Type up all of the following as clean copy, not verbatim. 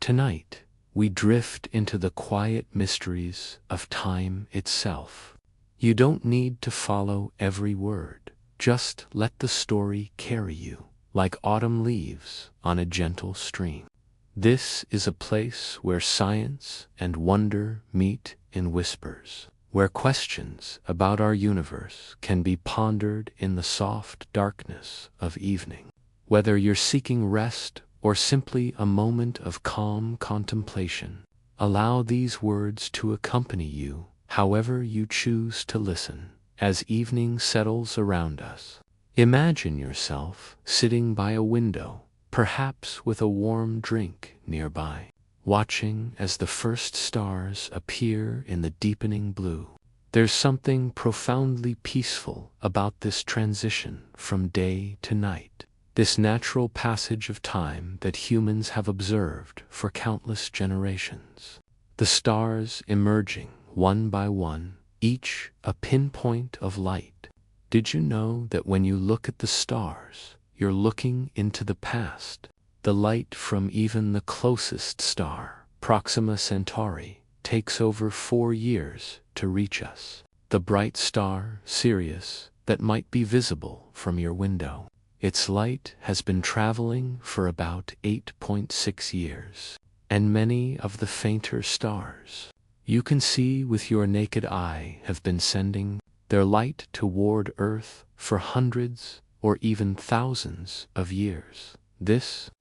Tonight, we drift into the quiet mysteries of time itself. You don't need to follow every word, just let the story carry you, like autumn leaves on a gentle stream. This is a place where science and wonder meet in whispers, where questions about our universe can be pondered in the soft darkness of evening. Whether you're seeking rest or simply a moment of calm contemplation, allow these words to accompany you however you choose to listen. As evening settles around us, imagine yourself sitting by a window, perhaps with a warm drink nearby, watching as the first stars appear in the deepening blue. There's something profoundly peaceful about this transition from day to night, this natural passage of time that humans have observed for countless generations. The stars emerging one by one, each a pinpoint of light. Did you know that when you look at the stars, you're looking into the past? The light from even the closest star, Proxima Centauri, takes over 4 years to reach us. The bright star, Sirius, that might be visible from your window. Its light has been traveling for about 8.6 years. And many of the fainter stars you can see with your naked eye have been sending their light toward Earth for hundreds or even thousands of years. This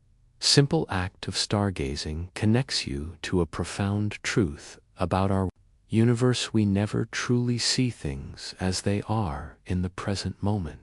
simple act of stargazing connects you to a profound truth about our universe. We never truly see things as they are in the present moment.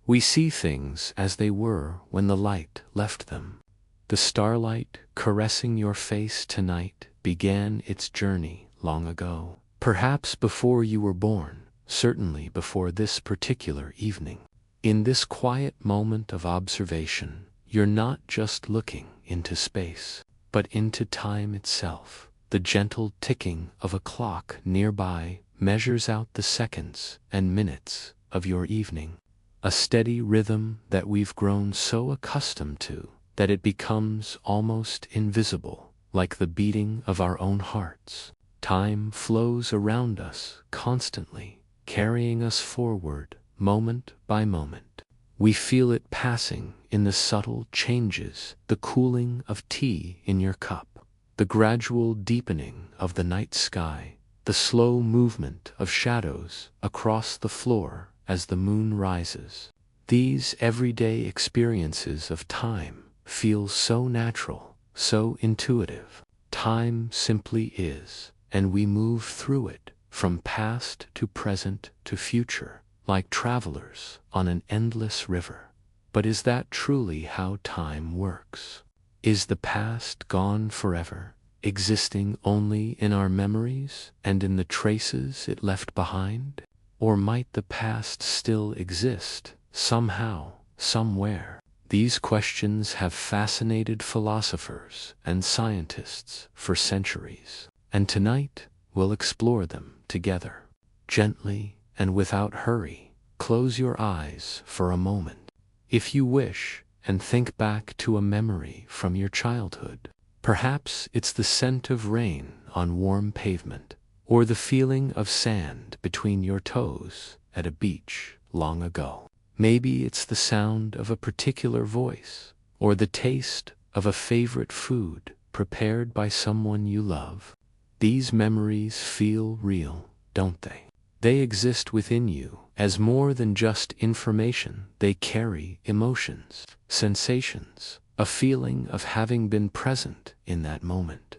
We see things as they were when the light left them. The starlight caressing your face tonight began its journey long ago, perhaps before you were born, certainly before this particular evening. In this quiet moment of observation, you're not just looking into space, but into time itself. The gentle ticking of a clock nearby measures out the seconds and minutes of your evening, a steady rhythm that we've grown so accustomed to that it becomes almost invisible, like the beating of our own hearts. Time flows around us constantly, carrying us forward, moment by moment. We feel it passing in the subtle changes, the cooling of tea in your cup, the gradual deepening of the night sky, the slow movement of shadows across the floor as the moon rises. These everyday experiences of time feel so natural, so intuitive. Time simply is, and we move through it, from past to present to future, like travelers on an endless river. But is that truly how time works? Is the past gone forever, existing only in our memories and in the traces it left behind? Or might the past still exist, somehow, somewhere? These questions have fascinated philosophers and scientists for centuries, and tonight we'll explore them together. Gently and without hurry, close your eyes for a moment, if you wish, and think back to a memory from your childhood. Perhaps it's the scent of rain on warm pavement, or the feeling of sand between your toes at a beach long ago. Maybe it's the sound of a particular voice, or the taste of a favorite food prepared by someone you love. These memories feel real, don't they? They exist within you as more than just information. They carry emotions, sensations, a feeling of having been present in that moment.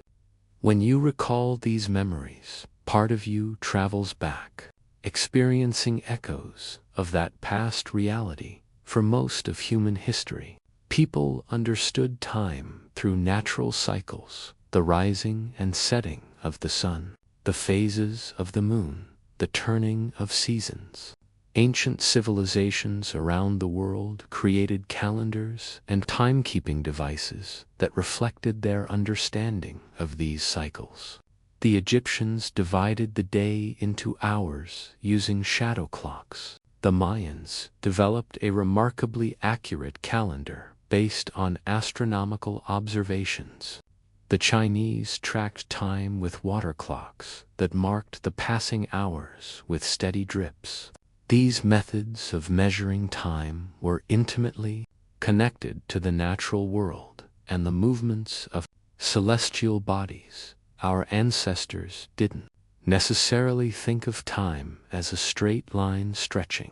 When you recall these memories, part of you travels back, experiencing echoes of that past reality. For most of human history, people understood time through natural cycles, the rising and setting of the sun, the phases of the moon, the turning of seasons. Ancient civilizations around the world created calendars and timekeeping devices that reflected their understanding of these cycles. The Egyptians divided the day into hours using shadow clocks. The Mayans developed a remarkably accurate calendar based on astronomical observations. The Chinese tracked time with water clocks that marked the passing hours with steady drips. These methods of measuring time were intimately connected to the natural world and the movements of celestial bodies. Our ancestors didn't necessarily think of time as a straight line stretching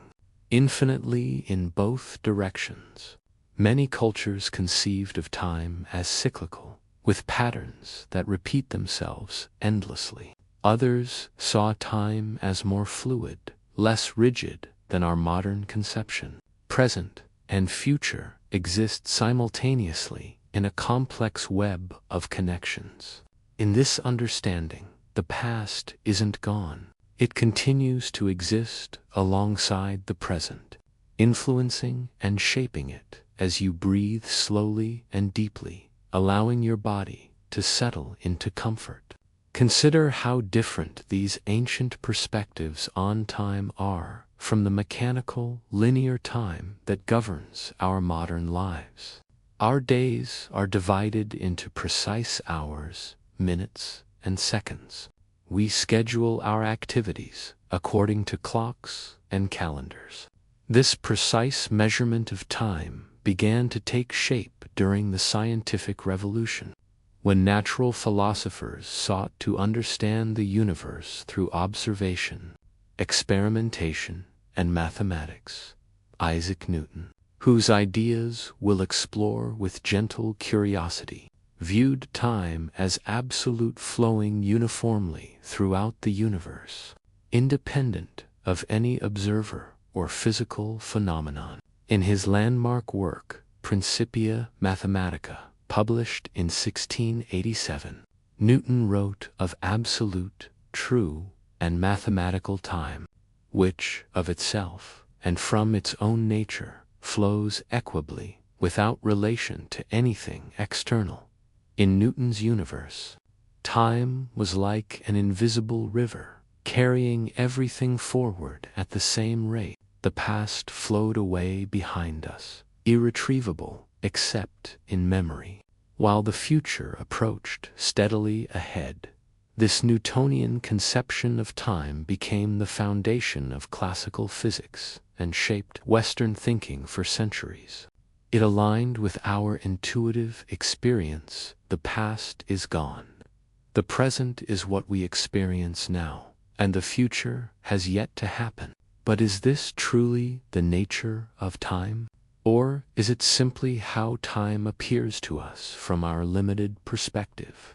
infinitely in both directions. Many cultures conceived of time as cyclical, with patterns that repeat themselves endlessly. Others saw time as more fluid, less rigid than our modern conception. Present and future exist simultaneously in a complex web of connections. In this understanding, the past isn't gone. It continues to exist alongside the present, influencing and shaping it as you breathe slowly and deeply, allowing your body to settle into comfort. Consider how different these ancient perspectives on time are from the mechanical, linear time that governs our modern lives. Our days are divided into precise hours, minutes, and seconds. We schedule our activities according to clocks and calendars. This precise measurement of time began to take shape during the scientific revolution, when natural philosophers sought to understand the universe through observation, experimentation, and mathematics. Isaac Newton, whose ideas we'll explore with gentle curiosity, viewed time as absolute, flowing uniformly throughout the universe, independent of any observer or physical phenomenon. In his landmark work, Principia Mathematica, published in 1687, Newton wrote of absolute, true, and mathematical time, which, of itself, and from its own nature, flows equably, without relation to anything external. In Newton's universe, time was like an invisible river, carrying everything forward at the same rate. The past flowed away behind us, irretrievable except in memory, while the future approached steadily ahead. This Newtonian conception of time became the foundation of classical physics and shaped Western thinking for centuries. It aligned with our intuitive experience. The past is gone. The present is what we experience now, and the future has yet to happen. But is this truly the nature of time? Or is it simply how time appears to us from our limited perspective?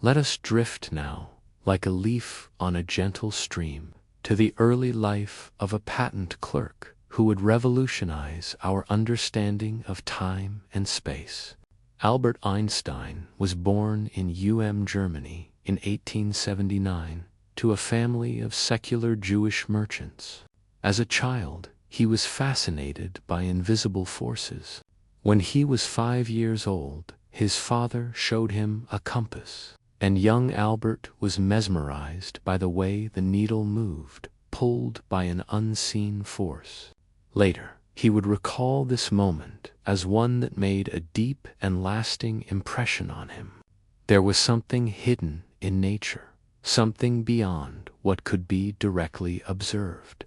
Let us drift now, like a leaf on a gentle stream, to the early life of a patent clerk who would revolutionize our understanding of time and space. Albert Einstein was born in Germany in 1879 to a family of secular Jewish merchants. As a child, he was fascinated by invisible forces. When he was 5 years old, his father showed him a compass, and young Albert was mesmerized by the way the needle moved, pulled by an unseen force. Later, he would recall this moment as one that made a deep and lasting impression on him. There was something hidden in nature, something beyond what could be directly observed.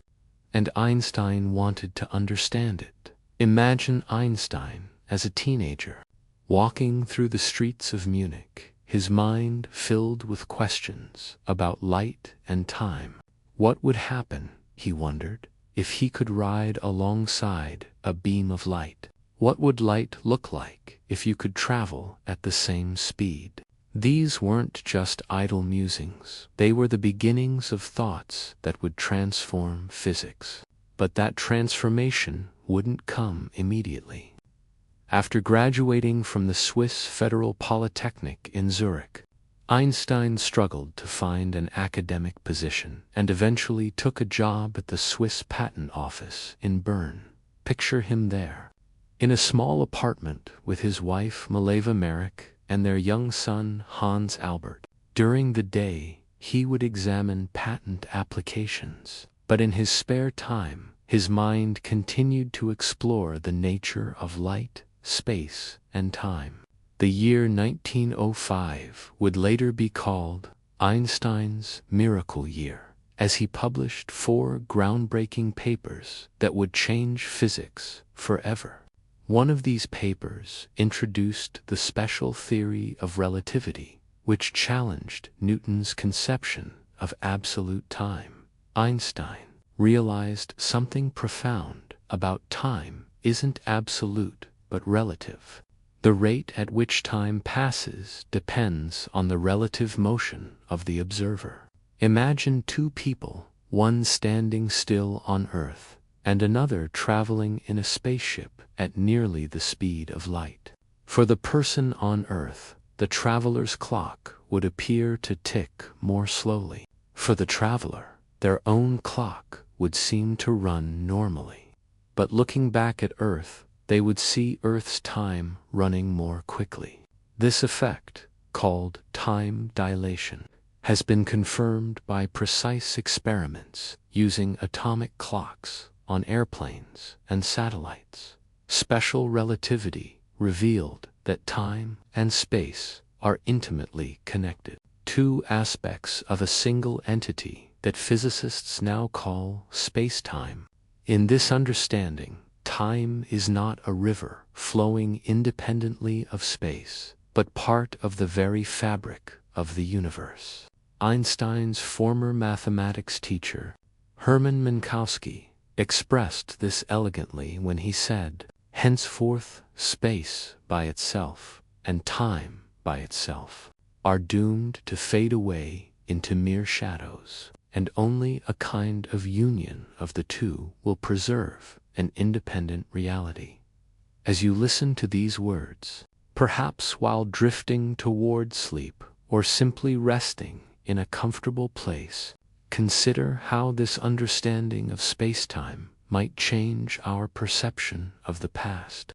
And Einstein wanted to understand it. Imagine Einstein as a teenager, walking through the streets of Munich, his mind filled with questions about light and time. What would happen, he wondered, if he could ride alongside a beam of light? What would light look like if you could travel at the same speed? These weren't just idle musings. They were the beginnings of thoughts that would transform physics. But that transformation wouldn't come immediately. After graduating from the Swiss Federal Polytechnic in Zurich, Einstein struggled to find an academic position and eventually took a job at the Swiss Patent Office in Bern. Picture him there, in a small apartment with his wife Mileva Merrick and their young son Hans Albert. During the day, he would examine patent applications, but in his spare time, his mind continued to explore the nature of light, space, and time. The year 1905 would later be called Einstein's miracle year, as he published 4 groundbreaking papers that would change physics forever. One of these papers introduced the special theory of relativity, which challenged Newton's conception of absolute time. Einstein realized something profound about time isn't absolute but relative. The rate at which time passes depends on the relative motion of the observer. Imagine 2 people, one standing still on Earth and another traveling in a spaceship at nearly the speed of light. For the person on Earth, the traveler's clock would appear to tick more slowly. For the traveler, their own clock would seem to run normally. But looking back at Earth, they would see Earth's time running more quickly. This effect, called time dilation, has been confirmed by precise experiments using atomic clocks on airplanes and satellites. Special relativity revealed that time and space are intimately connected, 2 aspects of a single entity that physicists now call spacetime. In this understanding, time is not a river flowing independently of space, but part of the very fabric of the universe. Einstein's former mathematics teacher, Hermann Minkowski, expressed this elegantly when he said, "Henceforth, space by itself and time by itself are doomed to fade away into mere shadows, and only a kind of union of the two will preserve an independent reality." As you listen to these words, perhaps while drifting toward sleep or simply resting in a comfortable place, consider how this understanding of spacetime might change our perception of the past.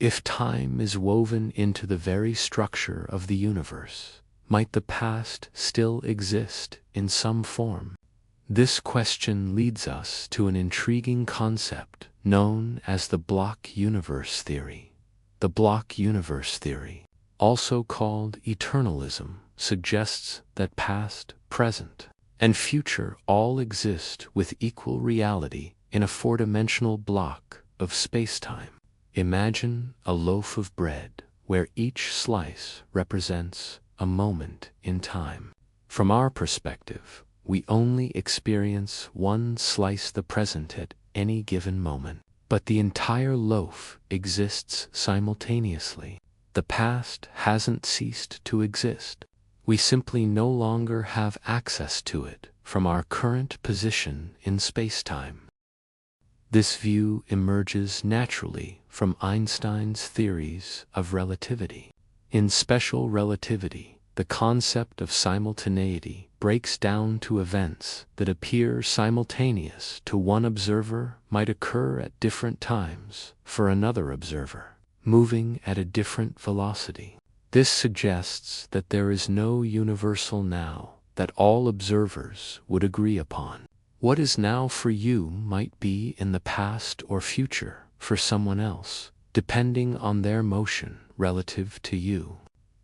If time is woven into the very structure of the universe, might the past still exist in some form? This question leads us to an intriguing concept known as the block universe theory. The block universe theory, also called eternalism, suggests that past, present, and future all exist with equal reality in a 4-dimensional block of spacetime. Imagine a loaf of bread where each slice represents a moment in time. From our perspective, we only experience one slice the present at any given moment, but the entire loaf exists simultaneously. The past hasn't ceased to exist. We simply no longer have access to it from our current position in spacetime. This view emerges naturally from Einstein's theories of relativity. In special relativity, the concept of simultaneity breaks down to events that appear simultaneous to one observer might occur at different times for another observer, moving at a different velocity. This suggests that there is no universal now that all observers would agree upon. What is now for you might be in the past or future for someone else, depending on their motion relative to you.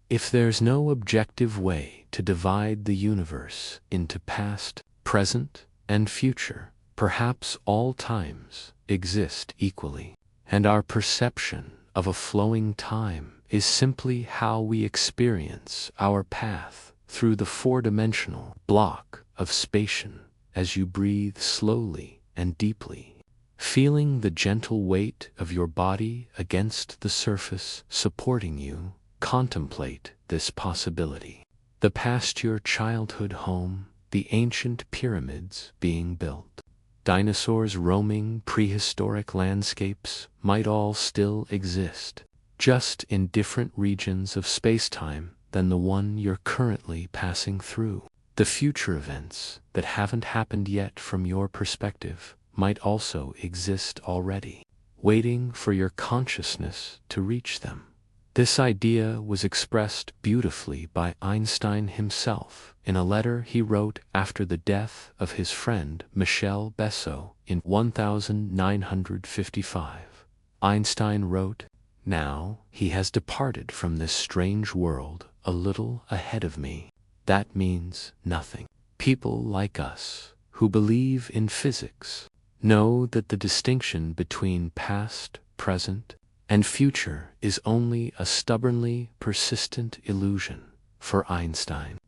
If there's no objective way to divide the universe into past, present, and future, perhaps all times exist equally, and our perception of a flowing time is simply how we experience our path through the 4-dimensional block of spatian. As you breathe slowly and deeply, feeling the gentle weight of your body against the surface supporting you, contemplate this possibility. The past your childhood home, the ancient pyramids being built, dinosaurs roaming prehistoric landscapes might all still exist, just in different regions of spacetime than the one you're currently passing through. The future events that haven't happened yet from your perspective might also exist already, waiting for your consciousness to reach them. This idea was expressed beautifully by Einstein himself in a letter he wrote after the death of his friend Michel Besso in 1955. Einstein wrote, Now he has departed from this strange world a little ahead of me. That means nothing. People like us, who believe in physics, know that the distinction between past, present, and future is only a stubbornly persistent illusion. For Einstein,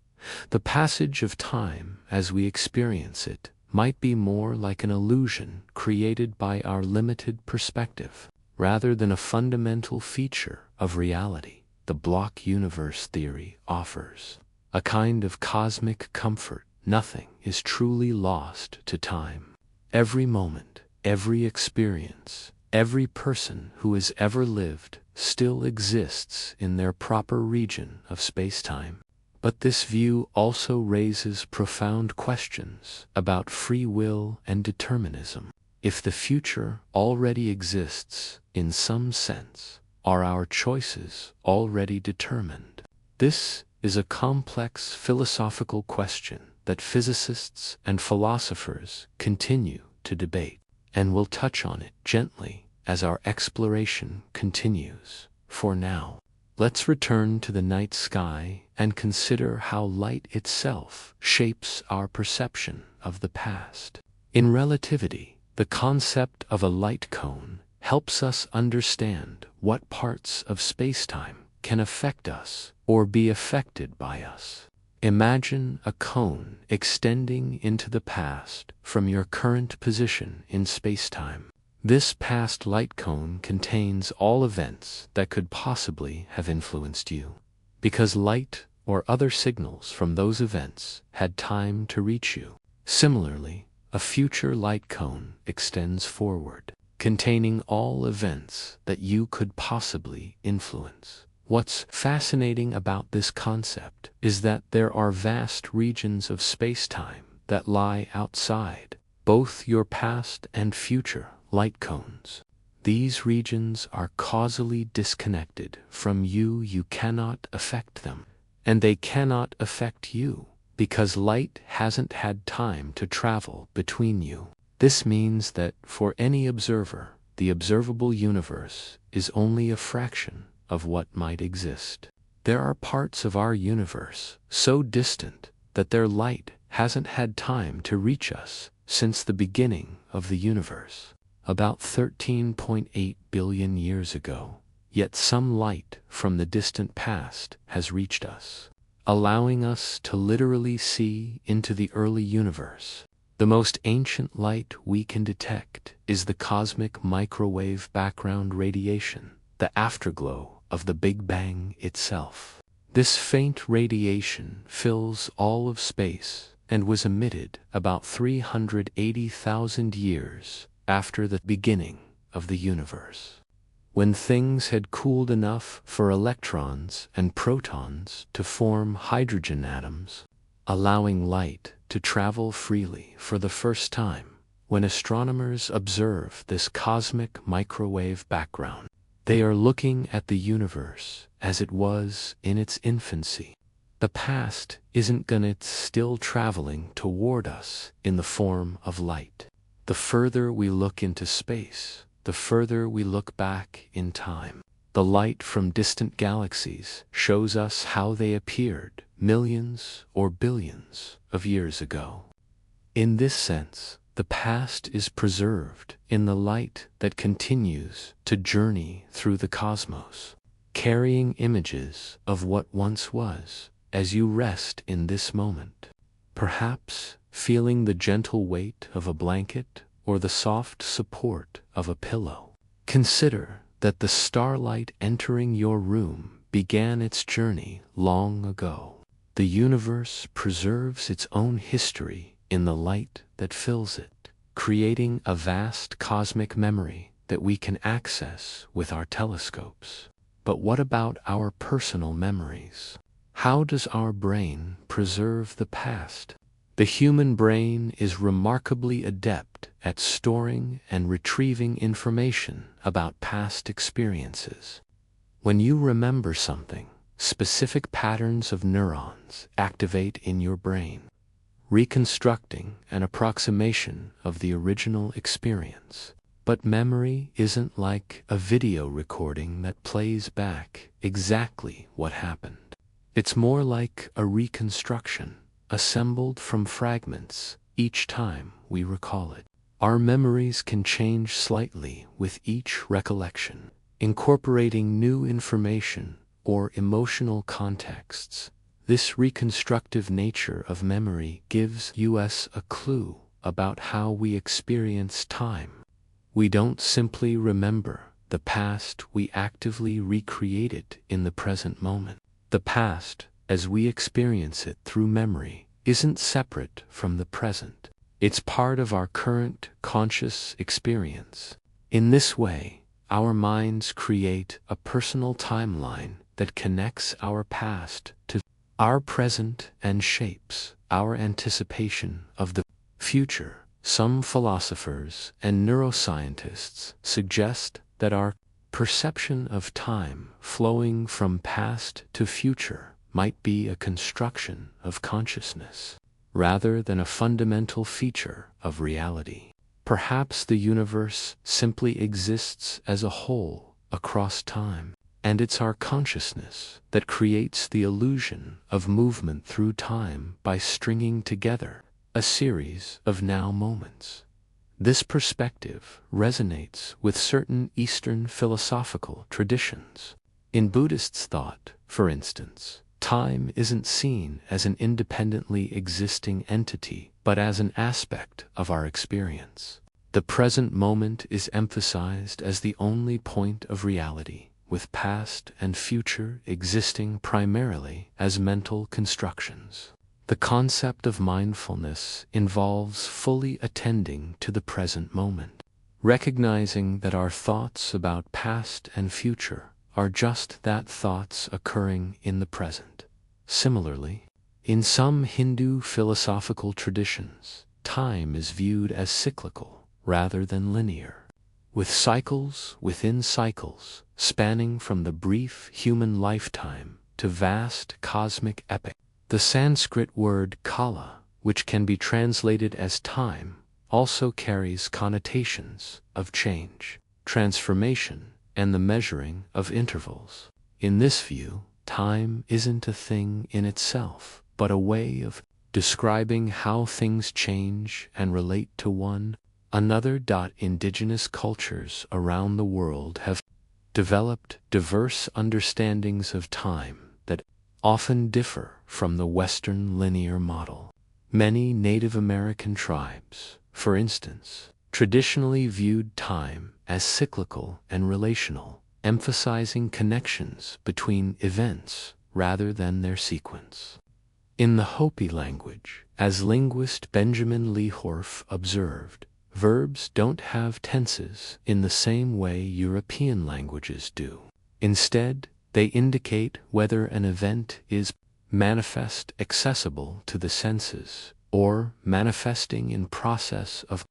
the passage of time as we experience it might be more like an illusion created by our limited perspective, rather than a fundamental feature of reality. The block universe theory offers a kind of cosmic comfort. Nothing is truly lost to time. Every moment, every experience, every person who has ever lived still exists in their proper region of spacetime. But this view also raises profound questions about free will and determinism. If the future already exists, in some sense, are our choices already determined? This is a complex philosophical question that physicists and philosophers continue to debate, and we'll touch on it gently as our exploration continues. For now, let's return to the night sky and consider how light itself shapes our perception of the past. In Relativity, the concept of a light cone helps us understand what parts of spacetime can affect us or be affected by us. Imagine a cone extending into the past from your current position in spacetime. This past light cone contains all events that could possibly have influenced you, because light or other signals from those events had time to reach you. Similarly, a future light cone extends forward, containing all events that you could possibly influence. What's fascinating about this concept is that there are vast regions of spacetime that lie outside both your past and future light cones. These regions are causally disconnected from you. You cannot affect them, and they cannot affect you, because light hasn't had time to travel between you. This means that for any observer, the observable universe is only a fraction of what might exist. There are parts of our universe so distant that their light hasn't had time to reach us since the beginning of the universe, about 13.8 billion years ago. Yet some light from the distant past has reached us, allowing us to literally see into the early universe. The most ancient light we can detect is the cosmic microwave background radiation, the afterglow of the Big Bang itself. This faint radiation fills all of space and was emitted about 380,000 years after the beginning of the universe, when things had cooled enough for electrons and protons to form hydrogen atoms, allowing light to travel freely for the first time. When astronomers observe this cosmic microwave background, they are looking at the universe as it was in its infancy. The past isn't gonna, it's still traveling toward us in the form of light. The further we look into space, the further we look back in time. The light from distant galaxies shows us how they appeared millions or billions of years ago. In this sense, the past is preserved in the light that continues to journey through the cosmos, carrying images of what once was as you rest in this moment, perhaps feeling the gentle weight of a blanket or the soft support of a pillow. Consider that the starlight entering your room began its journey long ago. The universe preserves its own history in the light that fills it, creating a vast cosmic memory that we can access with our telescopes. But what about our personal memories? How does our brain preserve the past? The human brain is remarkably adept at storing and retrieving information about past experiences. When you remember something, specific patterns of neurons activate in your brain, reconstructing an approximation of the original experience. But memory isn't like a video recording that plays back exactly what happened. It's more like a reconstruction, assembled from fragments each time we recall it. Our memories can change slightly with each recollection, incorporating new information or emotional contexts. This reconstructive nature of memory gives us a clue about how we experience time. We don't simply remember the past, we actively recreate it in the present moment. The past, as we experience it through memory, isn't separate from the present. It's part of our current conscious experience. In this way, our minds create a personal timeline that connects our past to our present and shapes our anticipation of the future. Some philosophers and neuroscientists suggest that our perception of time flowing from past to future might be a construction of consciousness, rather than a fundamental feature of reality. Perhaps the universe simply exists as a whole across time, and it's our consciousness that creates the illusion of movement through time by stringing together a series of now moments. This perspective resonates with certain Eastern philosophical traditions. In Buddhist thought, for instance, time isn't seen as an independently existing entity, but as an aspect of our experience. The present moment is emphasized as the only point of reality, with past and future existing primarily as mental constructions. The concept of mindfulness involves fully attending to the present moment, recognizing that our thoughts about past and future are just that, thoughts occurring in the present. Similarly, in some Hindu philosophical traditions, time is viewed as cyclical rather than linear, with cycles within cycles spanning from the brief human lifetime to vast cosmic epics. The Sanskrit word kala, which can be translated as time, also carries connotations of change, transformation, and the measuring of intervals. In this view, time isn't a thing in itself, but a way of describing how things change and relate to one another. Indigenous cultures around the world have developed diverse understandings of time that often differ from the Western linear model. Many Native American tribes, for instance, traditionally viewed time as cyclical and relational, emphasizing connections between events rather than their sequence. In the Hopi language, as linguist Benjamin Lee Horff observed, verbs don't have tenses in the same way European languages do. Instead, they indicate whether an event is manifest, accessible to the senses, or manifesting in process of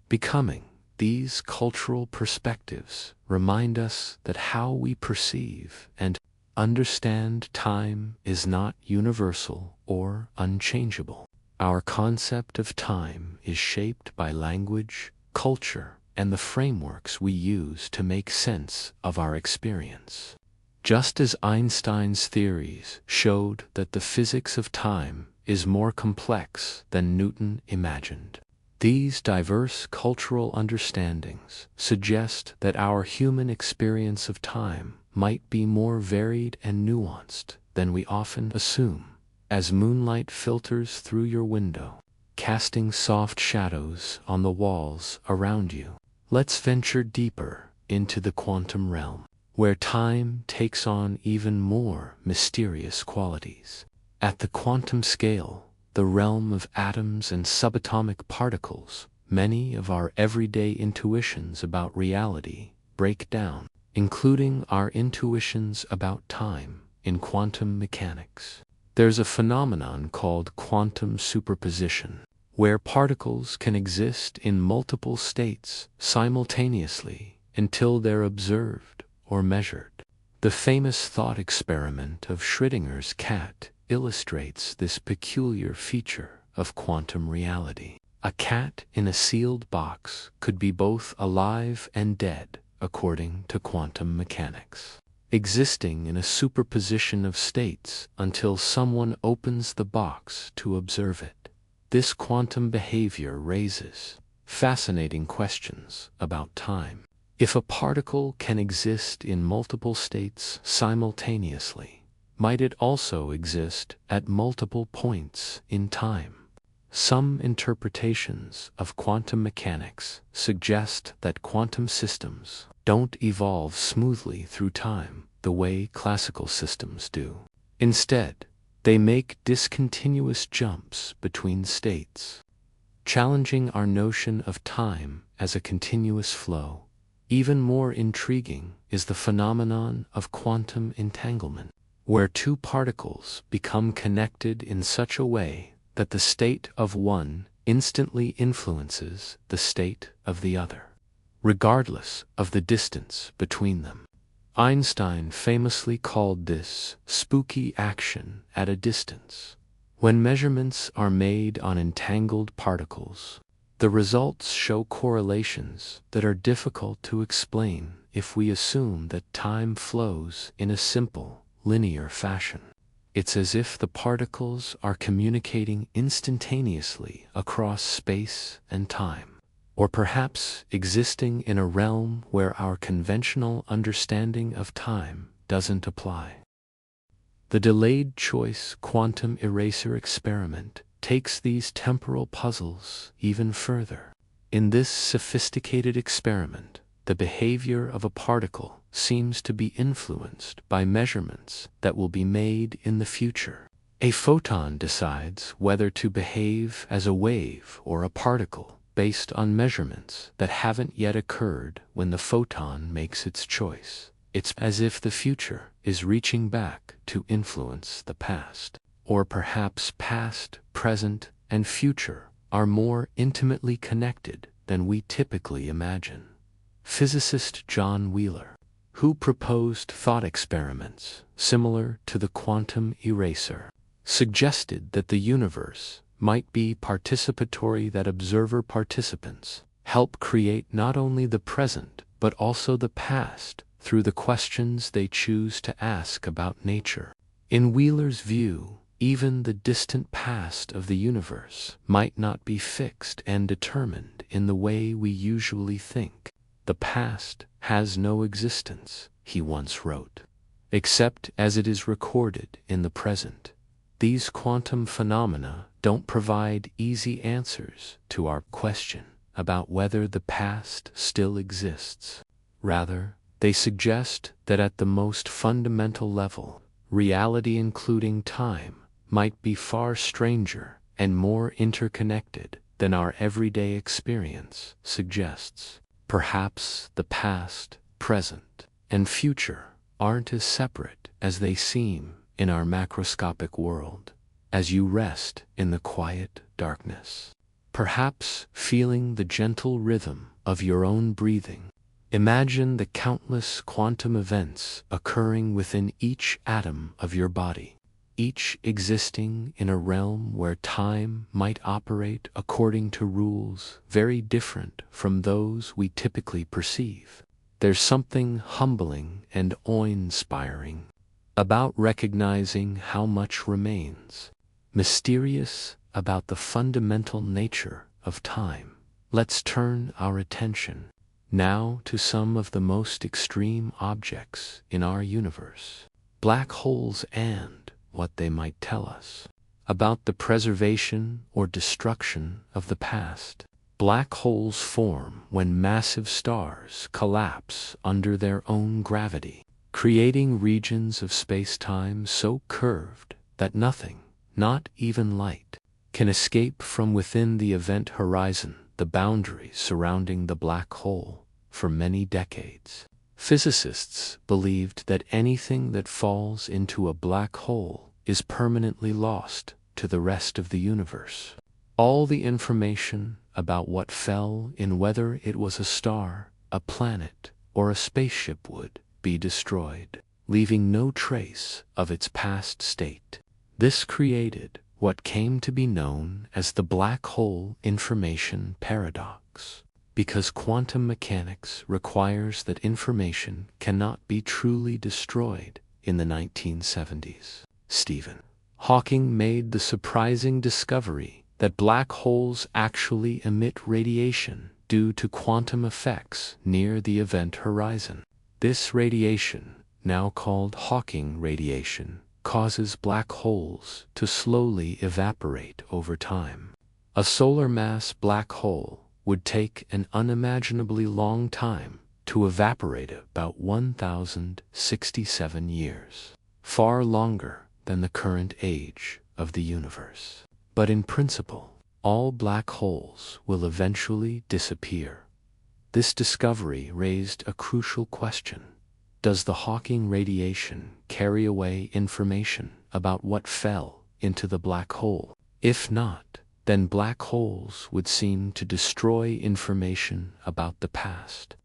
becoming. These cultural perspectives remind us that how we perceive and understand time is not universal or unchangeable. Our concept of time is shaped by language, culture, and the frameworks we use to make sense of our experience. Just as Einstein's theories showed that the physics of time is more complex than Newton imagined, these diverse cultural understandings suggest that our human experience of time might be more varied and nuanced than we often assume. As moonlight filters through your window, casting soft shadows on the walls around you, let's venture deeper into the quantum realm, where time takes on even more mysterious qualities. At the quantum scale, the realm of atoms and subatomic particles, many of our everyday intuitions about reality break down, including our intuitions about time in quantum mechanics. There's a phenomenon called quantum superposition, where particles can exist in multiple states simultaneously until they're observed or measured. The famous thought experiment of Schrödinger's cat illustrates this peculiar feature of quantum reality. A cat in a sealed box could be both alive and dead, according to quantum mechanics, existing in a superposition of states until someone opens the box to observe it. This quantum behavior raises fascinating questions about time. If a particle can exist in multiple states simultaneously, might it also exist at multiple points in time? Some interpretations of quantum mechanics suggest that quantum systems don't evolve smoothly through time the way classical systems do. Instead, they make discontinuous jumps between states, challenging our notion of time as a continuous flow. Even more intriguing is the phenomenon of quantum entanglement, where two particles become connected in such a way that the state of one instantly influences the state of the other, regardless of the distance between them. Einstein famously called this spooky action at a distance. When measurements are made on entangled particles, the results show correlations that are difficult to explain if we assume that time flows in a simple, linear fashion. It's as if the particles are communicating instantaneously across space and time, or perhaps existing in a realm where our conventional understanding of time doesn't apply. The delayed choice quantum eraser experiment takes these temporal puzzles even further. In this sophisticated experiment, the behavior of a particle seems to be influenced by measurements that will be made in the future. A photon decides whether to behave as a wave or a particle based on measurements that haven't yet occurred when the photon makes its choice. It's as if the future is reaching back to influence the past. Or perhaps past, present, and future are more intimately connected than we typically imagine. Physicist John Wheeler, who proposed thought experiments similar to the quantum eraser, suggested that the universe might be participatory, that observer participants help create not only the present but also the past through the questions they choose to ask about nature. In Wheeler's view, even the distant past of the universe might not be fixed and determined in the way we usually think. The past has no existence, he once wrote, except as it is recorded in the present. These quantum phenomena don't provide easy answers to our question about whether the past still exists. Rather, they suggest that at the most fundamental level, reality, including time, might be far stranger and more interconnected than our everyday experience suggests. Perhaps the past, present, and future aren't as separate as they seem in our macroscopic world. As you rest in the quiet darkness, perhaps feeling the gentle rhythm of your own breathing, imagine the countless quantum events occurring within each atom of your body, each existing in a realm where time might operate according to rules very different from those we typically perceive. There's something humbling and awe-inspiring about recognizing how much remains mysterious about the fundamental nature of time. Let's turn our attention now to some of the most extreme objects in our universe, black holes, and what they might tell us about the preservation or destruction of the past. Black holes form when massive stars collapse under their own gravity, creating regions of space-time so curved that nothing, not even light, can escape from within the event horizon, the boundaries surrounding the black hole. For many decades, physicists believed that anything that falls into a black hole is permanently lost to the rest of the universe. All the information about what fell in, whether it was a star, a planet, or a spaceship, would be destroyed, leaving no trace of its past state. This created what came to be known as the black hole information paradox, because quantum mechanics requires that information cannot be truly destroyed. In the 1970s, Stephen Hawking made the surprising discovery that black holes actually emit radiation due to quantum effects near the event horizon. This radiation, now called Hawking radiation, causes black holes to slowly evaporate over time. A solar mass black hole would take an unimaginably long time to evaporate, about 1,067 years, far longer than the current age of the universe. But in principle, all black holes will eventually disappear. This discovery raised a crucial question. Does the Hawking radiation carry away information about what fell into the black hole? If not, then black holes would seem to destroy information about the past,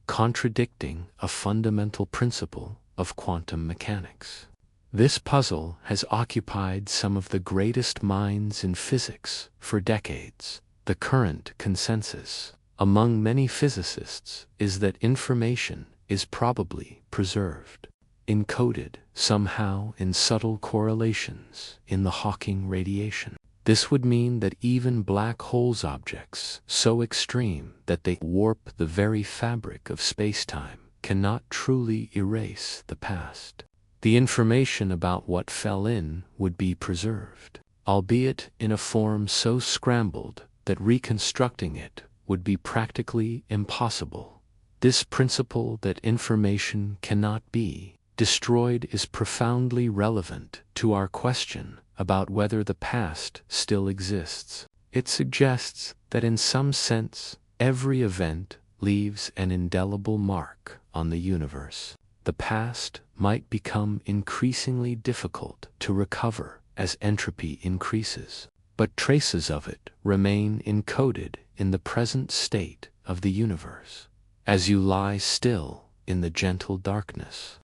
contradicting a fundamental principle of quantum mechanics. This puzzle has occupied some of the greatest minds in physics for decades. The current consensus among many physicists is that information is probably preserved, encoded somehow in subtle correlations in the Hawking radiation. This would mean that even black holes, objects so extreme that they warp the very fabric of spacetime, cannot truly erase the past. The information about what fell in would be preserved, albeit in a form so scrambled that reconstructing it would be practically impossible. This principle that information cannot be destroyed is profoundly relevant to our question about whether the past still exists. It suggests that in some sense, every event leaves an indelible mark on the universe. The past might become increasingly difficult to recover as entropy increases, but traces of it remain encoded in the present state of the universe. As you lie still in the gentle darkness,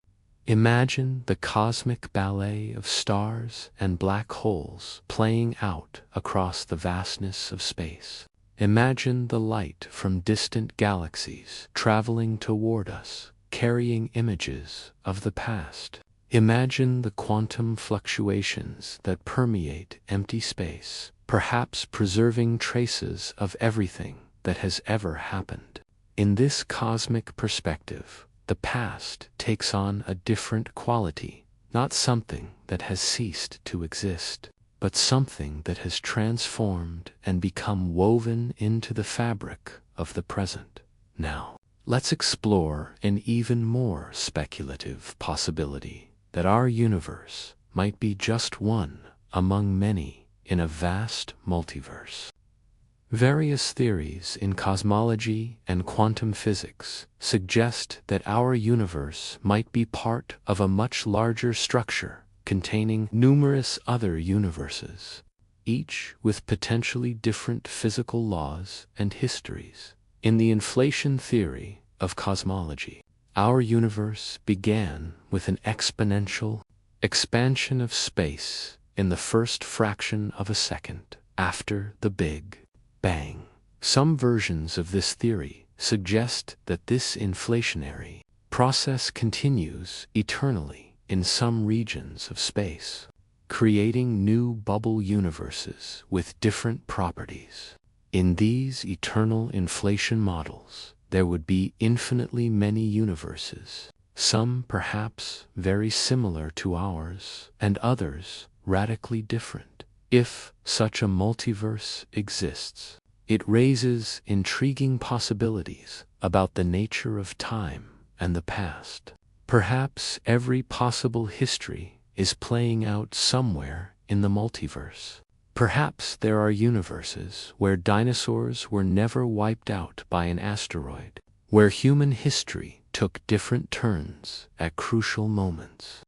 imagine the cosmic ballet of stars and black holes playing out across the vastness of space. Imagine the light from distant galaxies traveling toward us, carrying images of the past. Imagine the quantum fluctuations that permeate empty space, perhaps preserving traces of everything that has ever happened. In this cosmic perspective, the past takes on a different quality, not something that has ceased to exist, but something that has transformed and become woven into the fabric of the present. Now, let's explore an even more speculative possibility, that our universe might be just one among many in a vast multiverse. Various theories in cosmology and quantum physics suggest that our universe might be part of a much larger structure containing numerous other universes, each with potentially different physical laws and histories. In the inflation theory of cosmology, our universe began with an exponential expansion of space in the first fraction of a second after the Big Bang. Some versions of this theory suggest that this inflationary process continues eternally in some regions of space, creating new bubble universes with different properties. In these eternal inflation models, there would be infinitely many universes, some perhaps very similar to ours, and others radically different. If such a multiverse exists, it raises intriguing possibilities about the nature of time and the past. Perhaps every possible history is playing out somewhere in the multiverse. Perhaps there are universes where dinosaurs were never wiped out by an asteroid, where human history took different turns at crucial moments,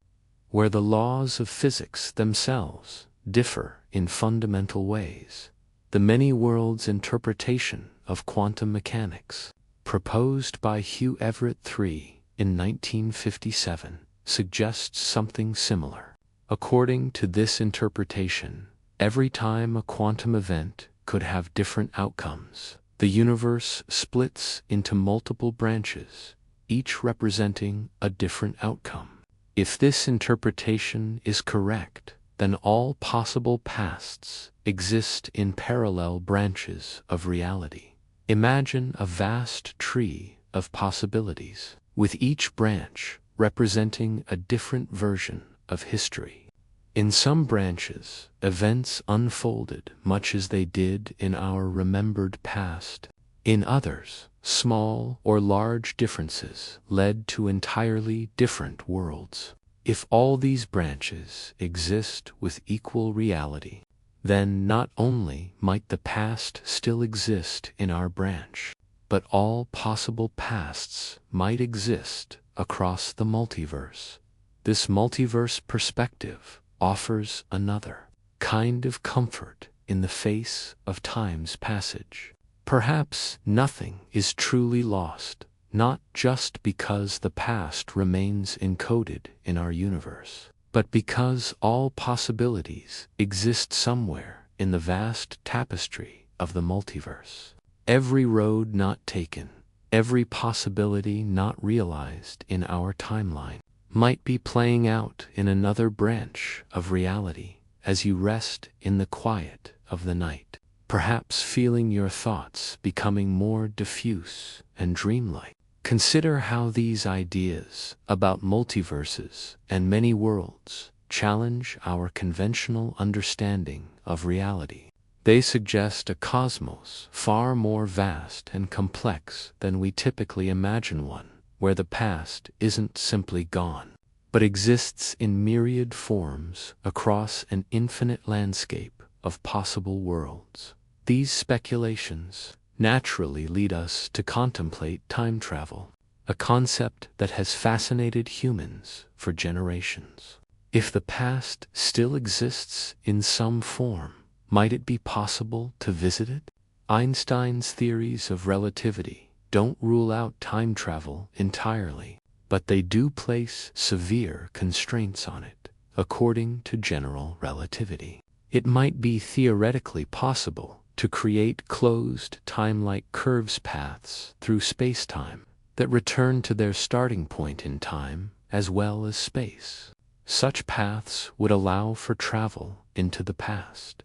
where the laws of physics themselves differ in fundamental ways. The many worlds interpretation of quantum mechanics, proposed by Hugh Everett III in 1957, suggests something similar. According to this interpretation, Every time a quantum event could have different outcomes. The universe splits into multiple branches, each representing a different outcome. If this interpretation is correct, then all possible pasts exist in parallel branches of reality. Imagine a vast tree of possibilities, with each branch representing a different version of history. In some branches, events unfolded much as they did in our remembered past. In others, small or large differences led to entirely different worlds. If all these branches exist with equal reality, then not only might the past still exist in our branch, but all possible pasts might exist across the multiverse. This multiverse perspective offers another kind of comfort in the face of time's passage. Perhaps nothing is truly lost, not just because the past remains encoded in our universe, but because all possibilities exist somewhere in the vast tapestry of the multiverse. Every road not taken, every possibility not realized in our timeline, might be playing out in another branch of reality as you rest in the quiet of the night, perhaps feeling your thoughts becoming more diffuse and dreamlike. Consider how these ideas about multiverses and many worlds challenge our conventional understanding of reality. They suggest a cosmos far more vast and complex than we typically imagine one, where the past isn't simply gone, but exists in myriad forms across an infinite landscape of possible worlds. These speculations naturally lead us to contemplate time travel, a concept that has fascinated humans for generations. If the past still exists in some form, might it be possible to visit it? Einstein's theories of relativity don't rule out time travel entirely, but they do place severe constraints on it. According to general relativity, it might be theoretically possible to create closed time-like curves paths through spacetime that return to their starting point in time as well as space. Such paths would allow for travel into the past.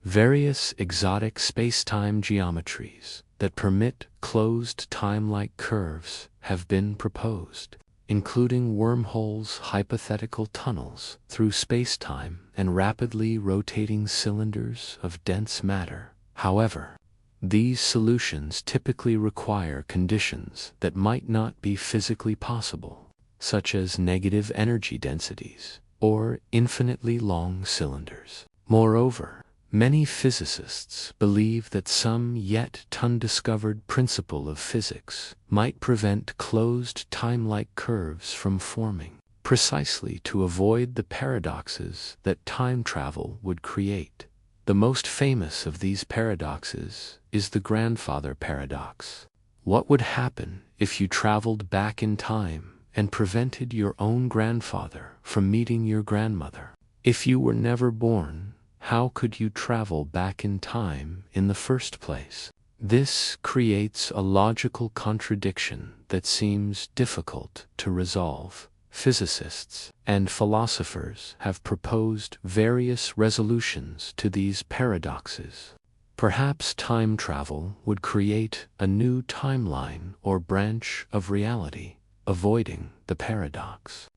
Various exotic spacetime geometries that permit closed time-like curves have been proposed, including wormholes, hypothetical tunnels through spacetime, and rapidly rotating cylinders of dense matter. However, these solutions typically require conditions that might not be physically possible, such as negative energy densities or infinitely long cylinders. Moreover, many physicists believe that some yet undiscovered principle of physics might prevent closed time-like curves from forming, precisely to avoid the paradoxes that time travel would create. The most famous of these paradoxes is the grandfather paradox. What would happen if you traveled back in time and prevented your own grandfather from meeting your grandmother? If you were never born, how could you travel back in time in the first place? This creates a logical contradiction that seems difficult to resolve. Physicists and philosophers have proposed various resolutions to these paradoxes. Perhaps time travel would create a new timeline or branch of reality, avoiding the paradox.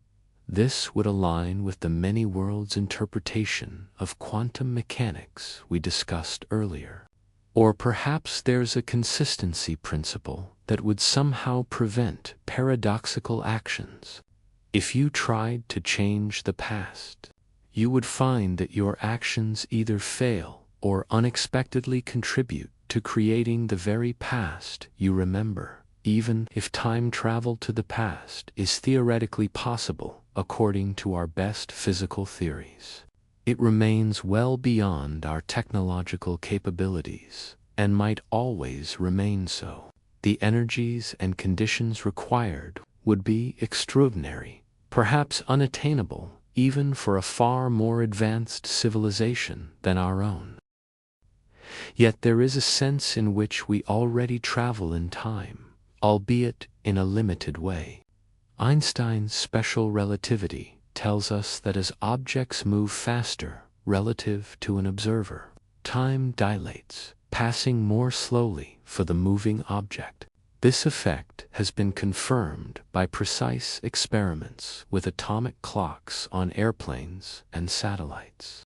This would align with the many worlds interpretation of quantum mechanics we discussed earlier. Or perhaps there's a consistency principle that would somehow prevent paradoxical actions. If you tried to change the past, you would find that your actions either fail or unexpectedly contribute to creating the very past you remember, even if time travel to the past is theoretically possible according to our best physical theories. It remains well beyond our technological capabilities, and might always remain so. The energies and conditions required would be extraordinary, perhaps unattainable even for a far more advanced civilization than our own. Yet there is a sense in which we already travel in time, albeit in a limited way. Einstein's special relativity tells us that as objects move faster relative to an observer, time dilates, passing more slowly for the moving object. This effect has been confirmed by precise experiments with atomic clocks on airplanes and satellites.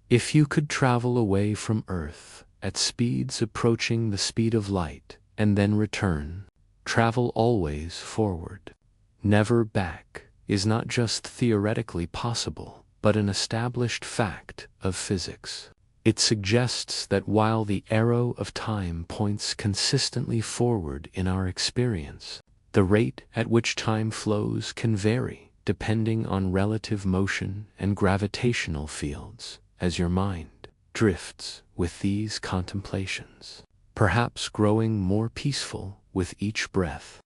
If you could travel away from Earth at speeds approaching the speed of light and then return, travel always forward, never back, is not just theoretically possible, but an established fact of physics. It suggests that while the arrow of time points consistently forward in our experience, the rate at which time flows can vary depending on relative motion and gravitational fields as your mind drifts with these contemplations, perhaps growing more peaceful with each breath.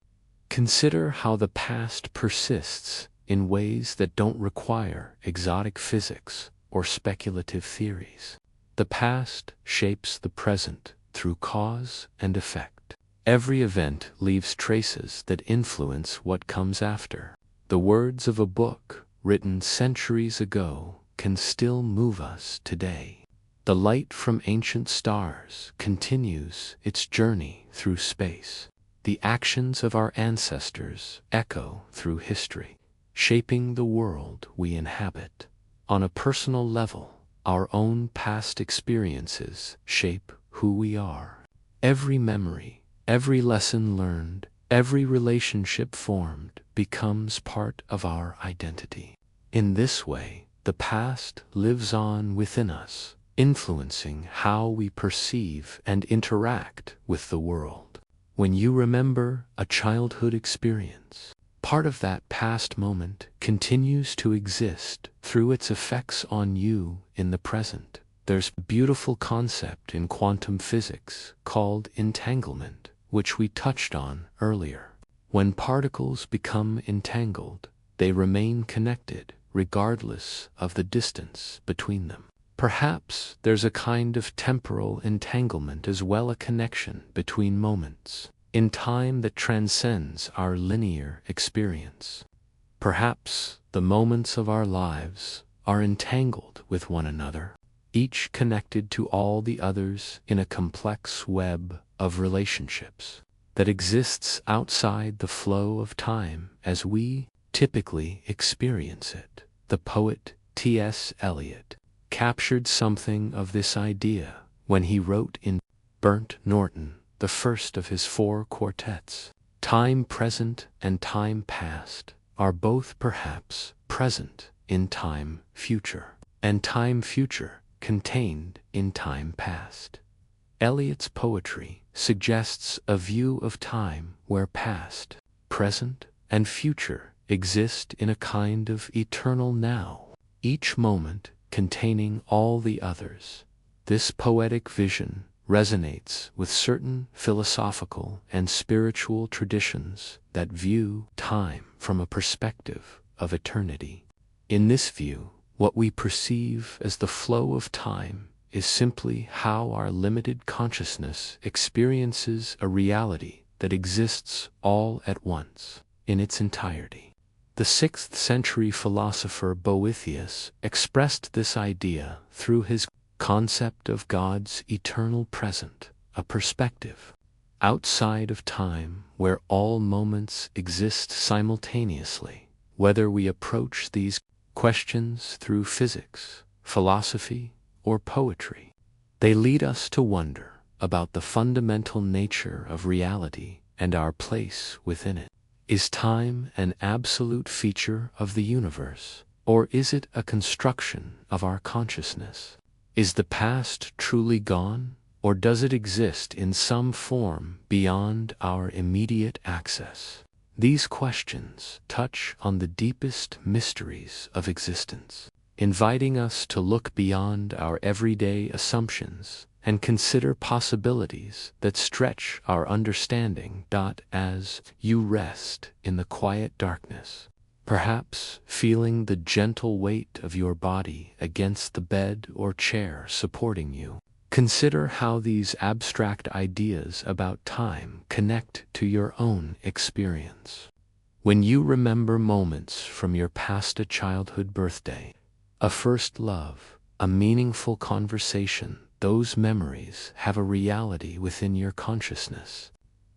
Consider how the past persists in ways that don't require exotic physics or speculative theories. The past shapes the present through cause and effect. Every event leaves traces that influence what comes after. The words of a book written centuries ago can still move us today. The light from ancient stars continues its journey through space. The actions of our ancestors echo through history, shaping the world we inhabit. On a personal level, our own past experiences shape who we are. Every memory, every lesson learned, every relationship formed becomes part of our identity. In this way, the past lives on within us, influencing how we perceive and interact with the world. When you remember a childhood experience, part of that past moment continues to exist through its effects on you in the present. There's a beautiful concept in quantum physics called entanglement, which we touched on earlier. When particles become entangled, they remain connected regardless of the distance between them. Perhaps there's a kind of temporal entanglement as well, a connection between moments in time that transcends our linear experience. Perhaps the moments of our lives are entangled with one another, each connected to all the others in a complex web of relationships that exists outside the flow of time as we typically experience it. The poet T.S. Eliot captured something of this idea when he wrote in Burnt Norton, the first of his 4 quartets. Time present and time past are both perhaps present in time future, and time future contained in time past. Eliot's poetry suggests a view of time where past, present, and future exist in a kind of eternal now, each moment containing all the others. This poetic vision resonates with certain philosophical and spiritual traditions that view time from a perspective of eternity. In this view, what we perceive as the flow of time is simply how our limited consciousness experiences a reality that exists all at once, in its entirety. The 6th century philosopher Boethius expressed this idea through his concept of God's eternal present, a perspective outside of time where all moments exist simultaneously. Whether we approach these questions through physics, philosophy, or poetry, they lead us to wonder about the fundamental nature of reality and our place within it. Is time an absolute feature of the universe, or is it a construction of our consciousness? Is the past truly gone, or does it exist in some form beyond our immediate access? These questions touch on the deepest mysteries of existence, inviting us to look beyond our everyday assumptions and consider possibilities that stretch our understanding. As you rest in the quiet darkness, perhaps feeling the gentle weight of your body against the bed or chair supporting you. Consider how these abstract ideas about time connect to your own experience. When you remember moments from your past, a childhood birthday, a first love, a meaningful conversation, those memories have a reality within your consciousness.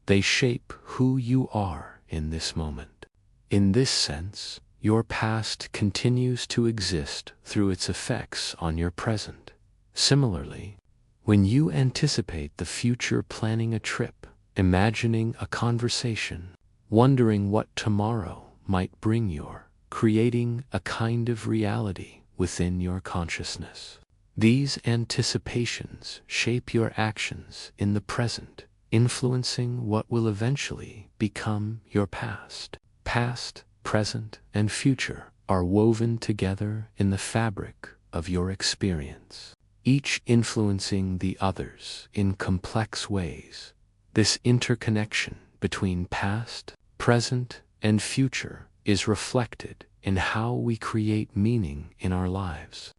They shape who you are in this moment. In this sense, your past continues to exist through its effects on your present. Similarly, when you anticipate the future, planning a trip, imagining a conversation, wondering what tomorrow might bring, you're creating a kind of reality within your consciousness. These anticipations shape your actions in the present, influencing what will eventually become your past. Past, present, and future are woven together in the fabric of your experience, each influencing the others in complex ways. This interconnection between past, present, and future is reflected in how we create meaning in our lives.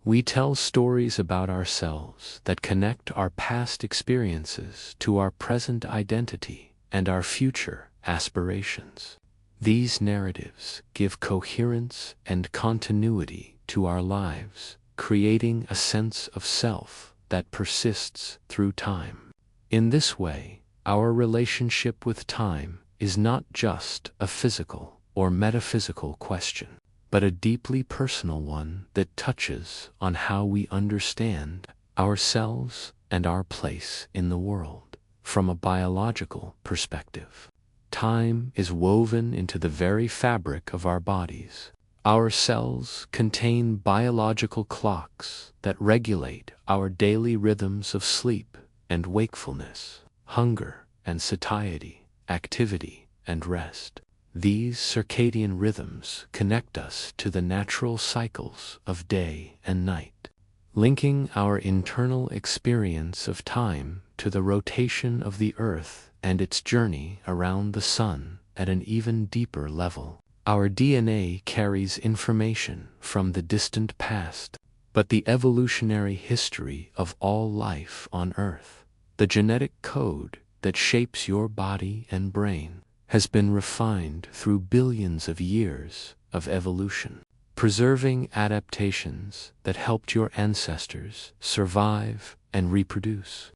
We tell stories about ourselves that connect our past experiences to our present identity and our future aspirations. These narratives give coherence and continuity to our lives, creating a sense of self that persists through time. In this way, our relationship with time is not just a physical or metaphysical question, but a deeply personal one that touches on how we understand ourselves and our place in the world. From a biological perspective, time is woven into the very fabric of our bodies. Our cells contain biological clocks that regulate our daily rhythms of sleep and wakefulness, hunger and satiety, activity and rest. These circadian rhythms connect us to the natural cycles of day and night, linking our internal experience of time to the rotation of the Earth and its journey around the Sun at an even deeper level. Our DNA carries information from the distant past, but the evolutionary history of all life on Earth, the genetic code that shapes your body and brain, has been refined through billions of years of evolution, preserving adaptations that helped your ancestors survive and reproduce.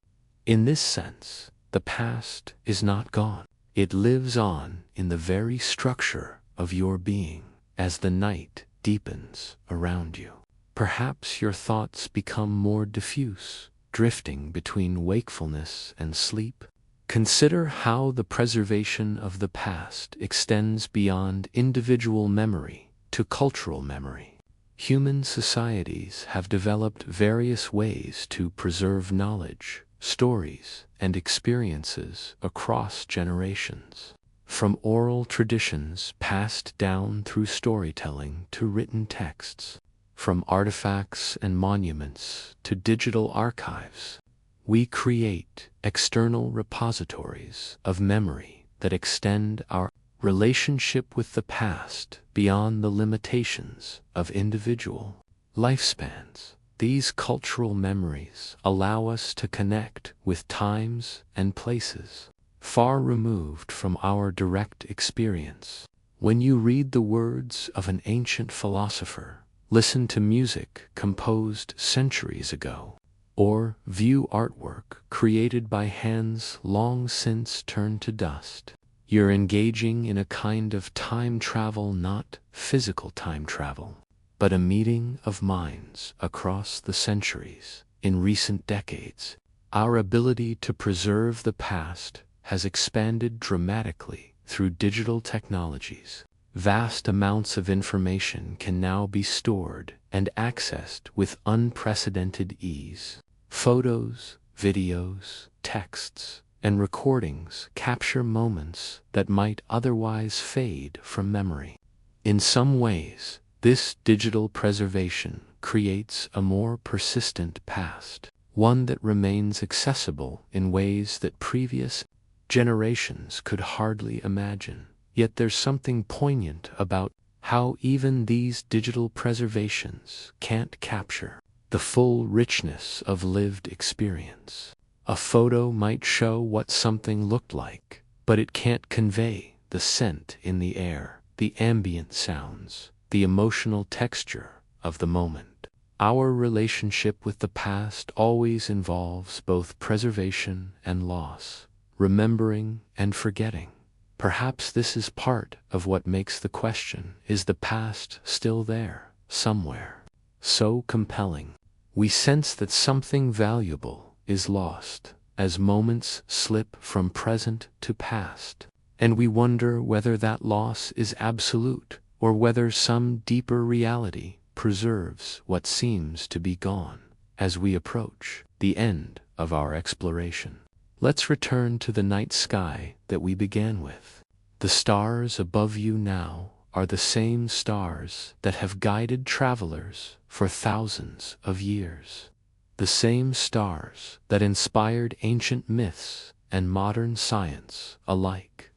In this sense, the past is not gone. It lives on in the very structure of your being. As the night deepens around you, perhaps your thoughts become more diffuse, drifting between wakefulness and sleep. Consider how the preservation of the past extends beyond individual memory to cultural memory. Human societies have developed various ways to preserve knowledge, stories, and experiences across generations. From oral traditions passed down through storytelling to written texts, from artifacts and monuments to digital archives, we create external repositories of memory that extend our relationship with the past beyond the limitations of individual lifespans. These cultural memories allow us to connect with times and places far removed from our direct experience. When you read the words of an ancient philosopher, listen to music composed centuries ago, or view artwork created by hands long since turned to dust, you're engaging in a kind of time travel, not physical time travel, but a meeting of minds across the centuries. In recent decades, our ability to preserve the past has expanded dramatically through digital technologies. Vast amounts of information can now be stored and accessed with unprecedented ease. Photos, videos, texts, and recordings capture moments that might otherwise fade from memory. In some ways, this digital preservation creates a more persistent past, one that remains accessible in ways that previous generations could hardly imagine. Yet there's something poignant about how even these digital preservations can't capture the full richness of lived experience. A photo might show what something looked like, but it can't convey the scent in the air, the ambient sounds, the emotional texture of the moment. Our relationship with the past always involves both preservation and loss, remembering and forgetting. Perhaps this is part of what makes the question, is the past still there, somewhere, so compelling. We sense that something valuable is lost as moments slip from present to past, and we wonder whether that loss is absolute or whether some deeper reality preserves what seems to be gone. As we approach the end of our exploration, let's return to the night sky that we began with. The stars above you now are the same stars that have guided travelers for thousands of years. The same stars that inspired ancient myths and modern science alike.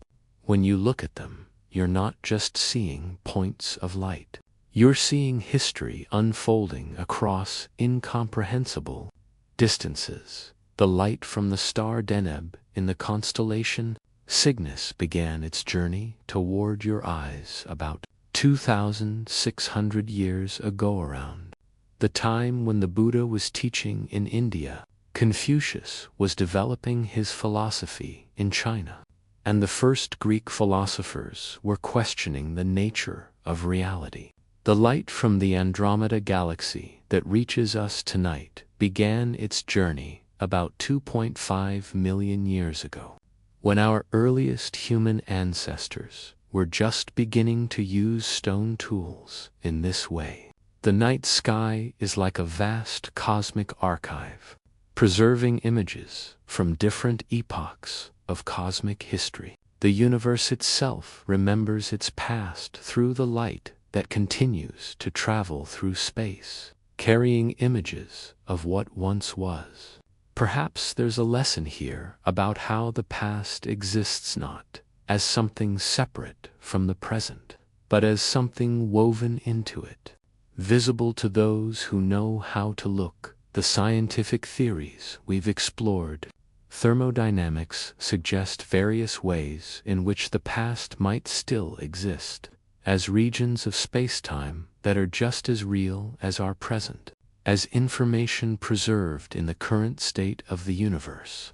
When you look at them, you're not just seeing points of light. You're seeing history unfolding across incomprehensible distances. The light from the star Deneb in the constellation Cygnus began its journey toward your eyes about 2,600 years ago, around the time when the Buddha was teaching in India. Confucius was developing his philosophy in China, and the first Greek philosophers were questioning the nature of reality. The light from the Andromeda galaxy that reaches us tonight began its journey about 2.5 million years ago, when our earliest human ancestors were just beginning to use stone tools in this way. The night sky is like a vast cosmic archive, preserving images from different epochs of cosmic history. The universe itself remembers its past through the light that continues to travel through space, carrying images of what once was. Perhaps there's a lesson here about how the past exists not as something separate from the present, but as something woven into it, visible to those who know how to look. The scientific theories we've explored, thermodynamics, suggest various ways in which the past might still exist, as regions of spacetime that are just as real as our present, as information preserved in the current state of the universe,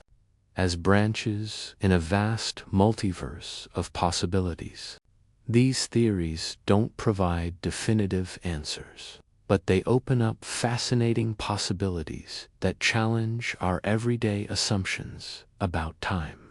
as branches in a vast multiverse of possibilities. These theories don't provide definitive answers, but they open up fascinating possibilities that challenge our everyday assumptions about time.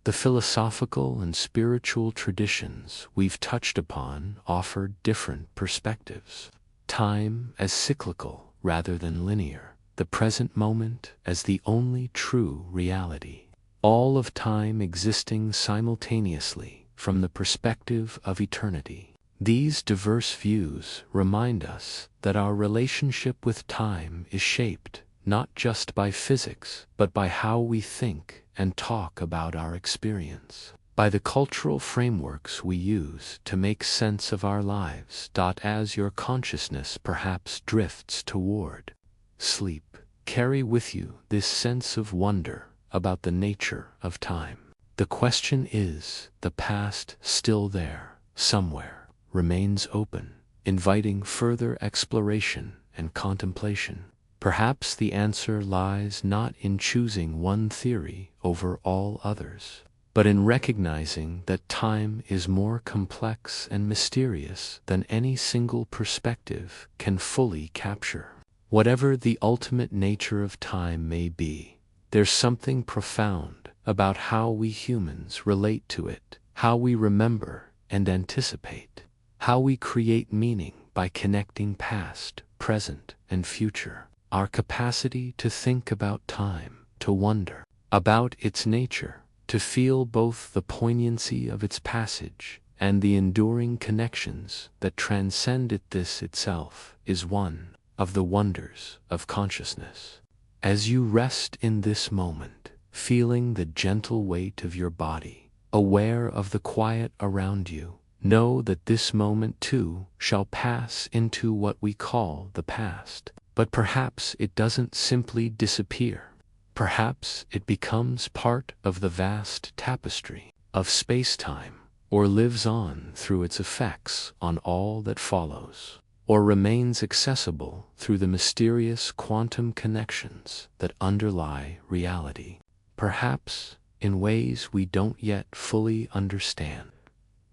The philosophical and spiritual traditions we've touched upon offer different perspectives. Time as cyclical rather than linear, the present moment as the only true reality, all of time existing simultaneously from the perspective of eternity. These diverse views remind us that our relationship with time is shaped not just by physics, but by how we think and talk about our experience, by the cultural frameworks we use to make sense of our lives. As your consciousness perhaps drifts toward sleep, carry with you this sense of wonder about the nature of time. The question is, the past still there, somewhere, remains open, inviting further exploration and contemplation. Perhaps the answer lies not in choosing one theory over all others, but in recognizing that time is more complex and mysterious than any single perspective can fully capture. Whatever the ultimate nature of time may be, there's something profound about how we humans relate to it, how we remember and anticipate, how we create meaning by connecting past, present, and future. Our capacity to think about time, to wonder about its nature, to feel both the poignancy of its passage and the enduring connections that transcend it, this itself is one of the wonders of consciousness. As you rest in this moment, feeling the gentle weight of your body, aware of the quiet around you, Know that this moment too shall pass into what we call the past. But perhaps it doesn't simply disappear. Perhaps it becomes part of the vast tapestry of spacetime, or lives on through its effects on all that follows, or remains accessible through the mysterious quantum connections that underlie reality, perhaps in ways we don't yet fully understand.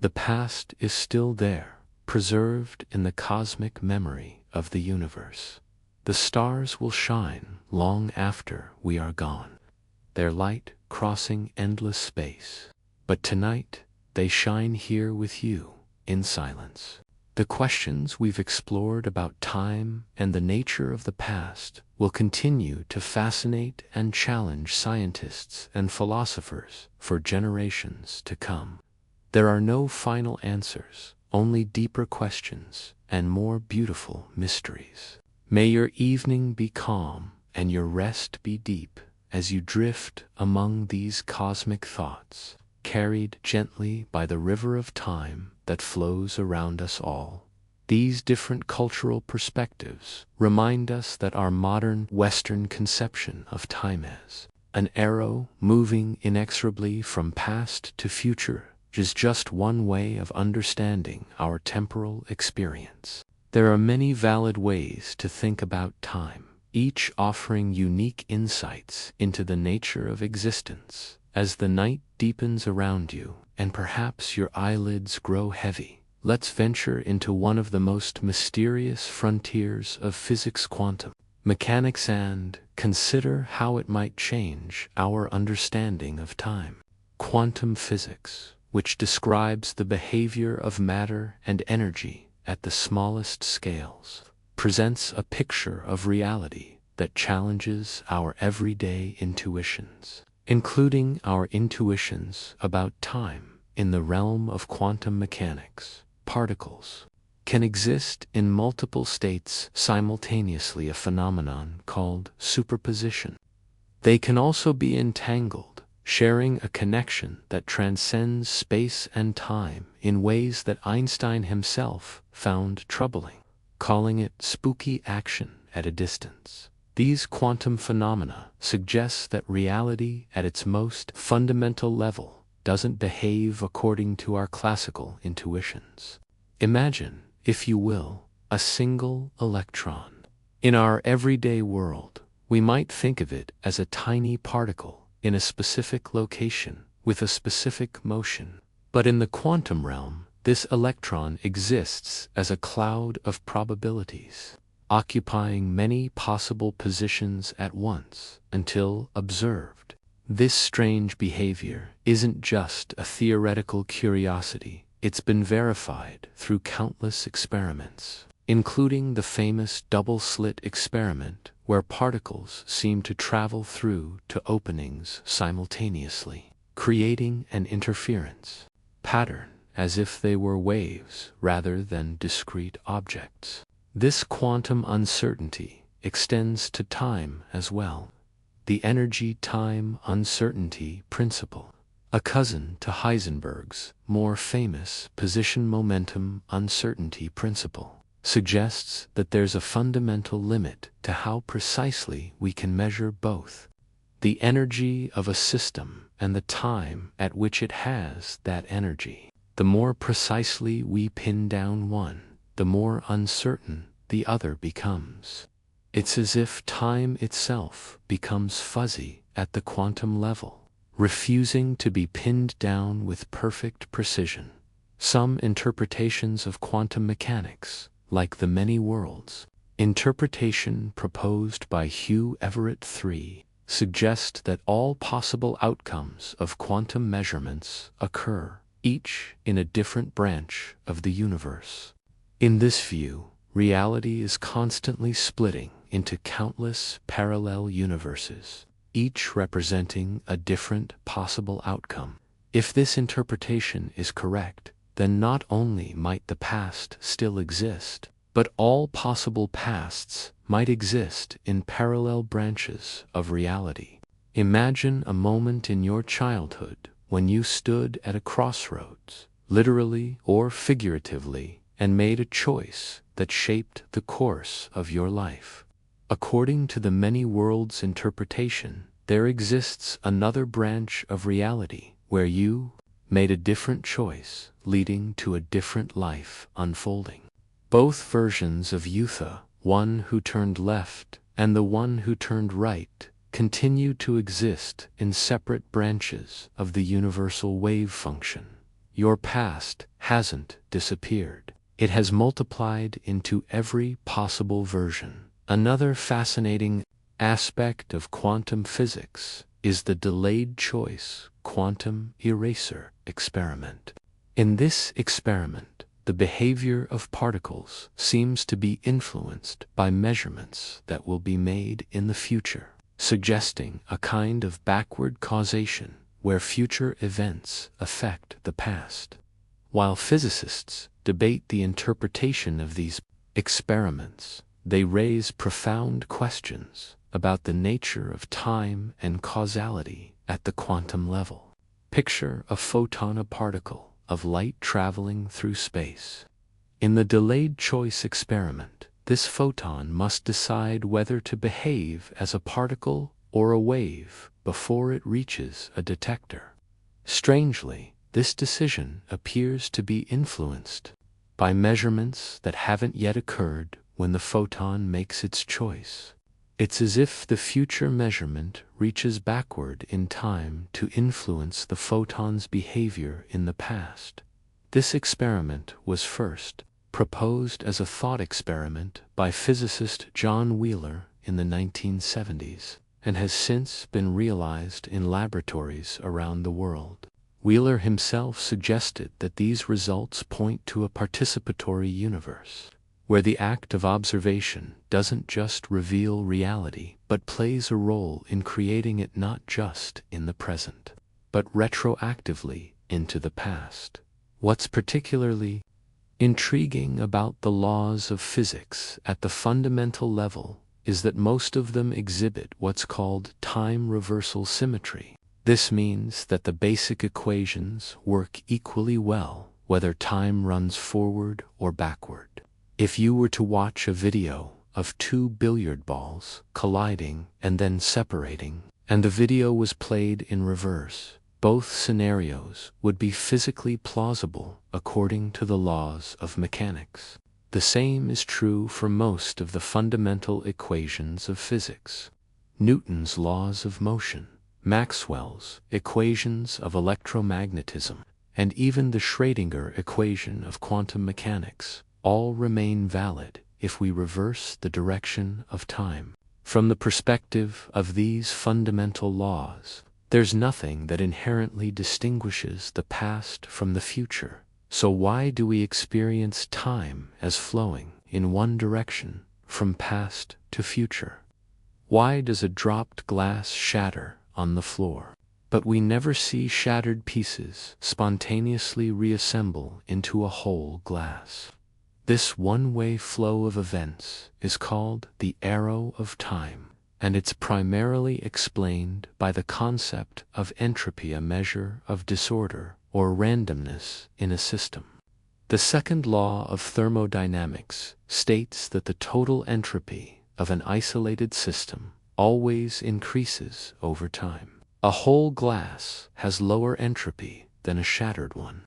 The past is still there, preserved in the cosmic memory of the universe. The stars will shine long after we are gone, their light crossing endless space. But tonight, they shine here with you, in silence. The questions we've explored about time and the nature of the past will continue to fascinate and challenge scientists and philosophers for generations to come. There are no final answers, only deeper questions and more beautiful mysteries. May your evening be calm and your rest be deep as you drift among these cosmic thoughts, carried gently by the river of time that flows around us all. These different cultural perspectives remind us that our modern Western conception of time as an arrow moving inexorably from past to future is just one way of understanding our temporal experience. There are many valid ways to think about time, each offering unique insights into the nature of existence. As the night deepens around you, and perhaps your eyelids grow heavy, let's venture into one of the most mysterious frontiers of physics, quantum mechanics, and consider how it might change our understanding of time. Quantum physics, which describes the behavior of matter and energy at the smallest scales, presents a picture of reality that challenges our everyday intuitions, including our intuitions about time. In the realm of quantum mechanics, particles can exist in multiple states simultaneously, a phenomenon called superposition. They can also be entangled, sharing a connection that transcends space and time in ways that Einstein himself found troubling, calling it spooky action at a distance. These quantum phenomena suggest that reality at its most fundamental level doesn't behave according to our classical intuitions. Imagine, if you will, a single electron. In our everyday world, we might think of it as a tiny particle in a specific location with a specific motion. But in the quantum realm, this electron exists as a cloud of probabilities, occupying many possible positions at once until observed. This strange behavior isn't just a theoretical curiosity. It's been verified through countless experiments, including the famous double-slit experiment where particles seem to travel through to openings simultaneously, creating an interference pattern as if they were waves rather than discrete objects. This quantum uncertainty extends to time as well. The energy-time uncertainty principle, a cousin to Heisenberg's more famous position-momentum uncertainty principle, suggests that there's a fundamental limit to how precisely we can measure both the energy of a system and the time at which it has that energy. The more precisely we pin down one, the more uncertain the other becomes. It's as if time itself becomes fuzzy at the quantum level, refusing to be pinned down with perfect precision. Some interpretations of quantum mechanics, like the many worlds interpretation proposed by Hugh Everett III, suggest that all possible outcomes of quantum measurements occur, each in a different branch of the universe. In this view, reality is constantly splitting into countless parallel universes, each representing a different possible outcome. If this interpretation is correct, then not only might the past still exist, but all possible pasts might exist in parallel branches of reality. Imagine a moment in your childhood when you stood at a crossroads, literally or figuratively, and made a choice that shaped the course of your life. According to the many worlds interpretation, there exists another branch of reality where you made a different choice, leading to a different life unfolding. Both versions of Eutha, one who turned left and the one who turned right, continue to exist in separate branches of the universal wave function. Your past hasn't disappeared. It has multiplied into every possible version. Another fascinating aspect of quantum physics is the delayed choice quantum eraser experiment. In this experiment, the behavior of particles seems to be influenced by measurements that will be made in the future, suggesting a kind of backward causation where future events affect the past. While physicists debate the interpretation of these experiments, they raise profound questions about the nature of time and causality at the quantum level. Picture a photon, a particle of light traveling through space. In the delayed choice experiment, this photon must decide whether to behave as a particle or a wave before it reaches a detector. Strangely, this decision appears to be influenced by measurements that haven't yet occurred when the photon makes its choice. It's as if the future measurement reaches backward in time to influence the photon's behavior in the past. This experiment was first proposed as a thought experiment by physicist John Wheeler in the 1970s and has since been realized in laboratories around the world. Wheeler himself suggested that these results point to a participatory universe, where the act of observation doesn't just reveal reality, but plays a role in creating it not just in the present, but retroactively into the past. What's particularly intriguing about the laws of physics at the fundamental level is that most of them exhibit what's called time reversal symmetry. This means that the basic equations work equally well whether time runs forward or backward. If you were to watch a video of two billiard balls colliding and then separating, and the video was played in reverse, both scenarios would be physically plausible according to the laws of mechanics. The same is true for most of the fundamental equations of physics. Newton's laws of motion, Maxwell's equations of electromagnetism, and even the Schrödinger equation of quantum mechanics all remain valid if we reverse the direction of time. From the perspective of these fundamental laws, there's nothing that inherently distinguishes the past from the future. So why do we experience time as flowing in one direction from past to future? Why does a dropped glass shatter on the floor, but we never see shattered pieces spontaneously reassemble into a whole glass? This one-way flow of events is called the arrow of time, and it's primarily explained by the concept of entropy, a measure of disorder or randomness in a system. The second law of thermodynamics states that the total entropy of an isolated system always increases over time. A whole glass has lower entropy than a shattered one.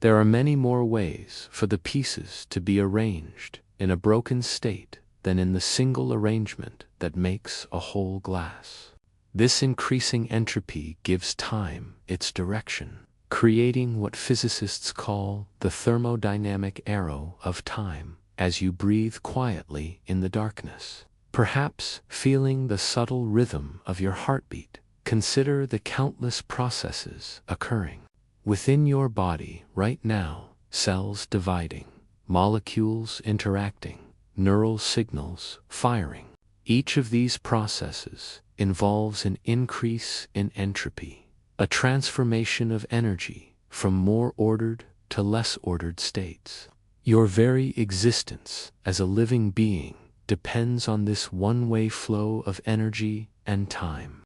There are many more ways for the pieces to be arranged in a broken state than in the single arrangement that makes a whole glass. This increasing entropy gives time its direction, creating what physicists call the thermodynamic arrow of time as you breathe quietly in the darkness. Perhaps feeling the subtle rhythm of your heartbeat, consider the countless processes occurring within your body right now: cells dividing, molecules interacting, neural signals firing. Each of these processes involves an increase in entropy, a transformation of energy from more ordered to less ordered states. Your very existence as a living being depends on this one-way flow of energy and time.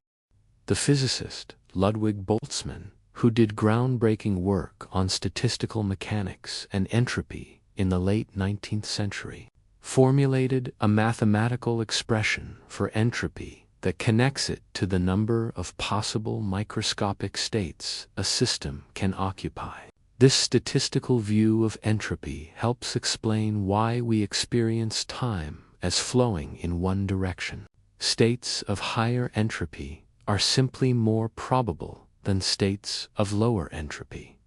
The physicist Ludwig Boltzmann, who did groundbreaking work on statistical mechanics and entropy in the late 19th century, formulated a mathematical expression for entropy that connects it to the number of possible microscopic states a system can occupy. This statistical view of entropy helps explain why we experience time as flowing in one direction. States of higher entropy are simply more probable than states of lower entropy.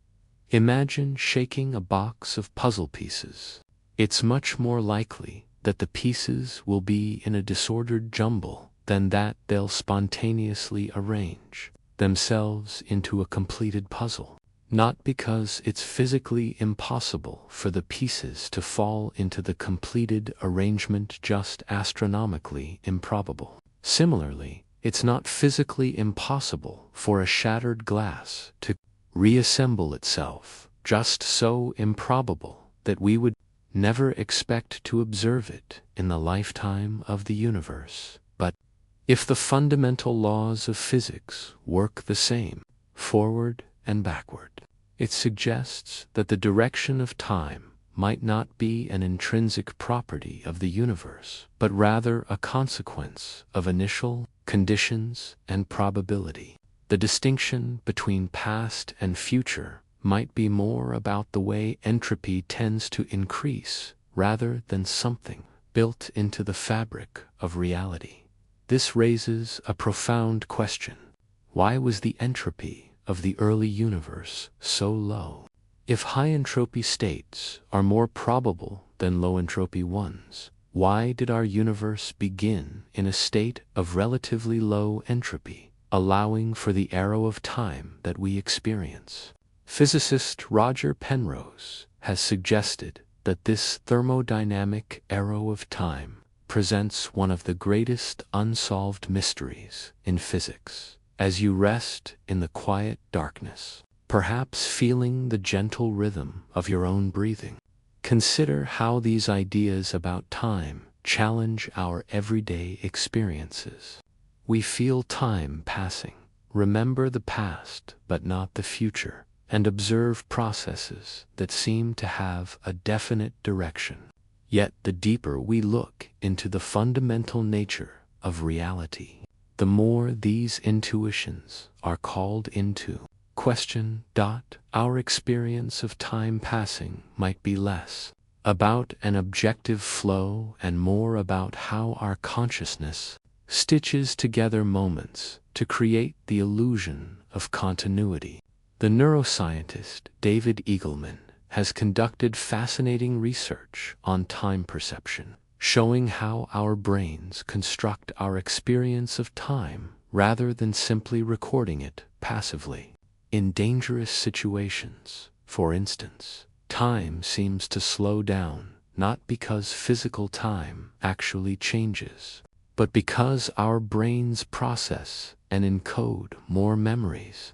Imagine shaking a box of puzzle pieces. It's much more likely that the pieces will be in a disordered jumble than that they'll spontaneously arrange themselves into a completed puzzle. Not because it's physically impossible for the pieces to fall into the completed arrangement, just astronomically improbable. Similarly, it's not physically impossible for a shattered glass to reassemble itself, just so improbable that we would never expect to observe it in the lifetime of the universe. But if the fundamental laws of physics work the same, forward and backward, it suggests that the direction of time might not be an intrinsic property of the universe, but rather a consequence of initial conditions and probability. The distinction between past and future might be more about the way entropy tends to increase rather than something built into the fabric of reality. This raises a profound question. Why was the entropy of the early universe so low? If high entropy states are more probable than low entropy ones, why did our universe begin in a state of relatively low entropy, allowing for the arrow of time that we experience? Physicist Roger Penrose has suggested that this thermodynamic arrow of time presents one of the greatest unsolved mysteries in physics. As you rest in the quiet darkness, perhaps feeling the gentle rhythm of your own breathing, consider how these ideas about time challenge our everyday experiences. We feel time passing, remember the past but not the future, and observe processes that seem to have a definite direction. Yet the deeper we look into the fundamental nature of reality, the more these intuitions are called into question. Our experience of time passing might be less about an objective flow and more about how our consciousness stitches together moments to create the illusion of continuity. The neuroscientist David Eagleman has conducted fascinating research on time perception, showing how our brains construct our experience of time rather than simply recording it passively. In dangerous situations, for instance, time seems to slow down not because physical time actually changes, but because our brains process and encode more memories.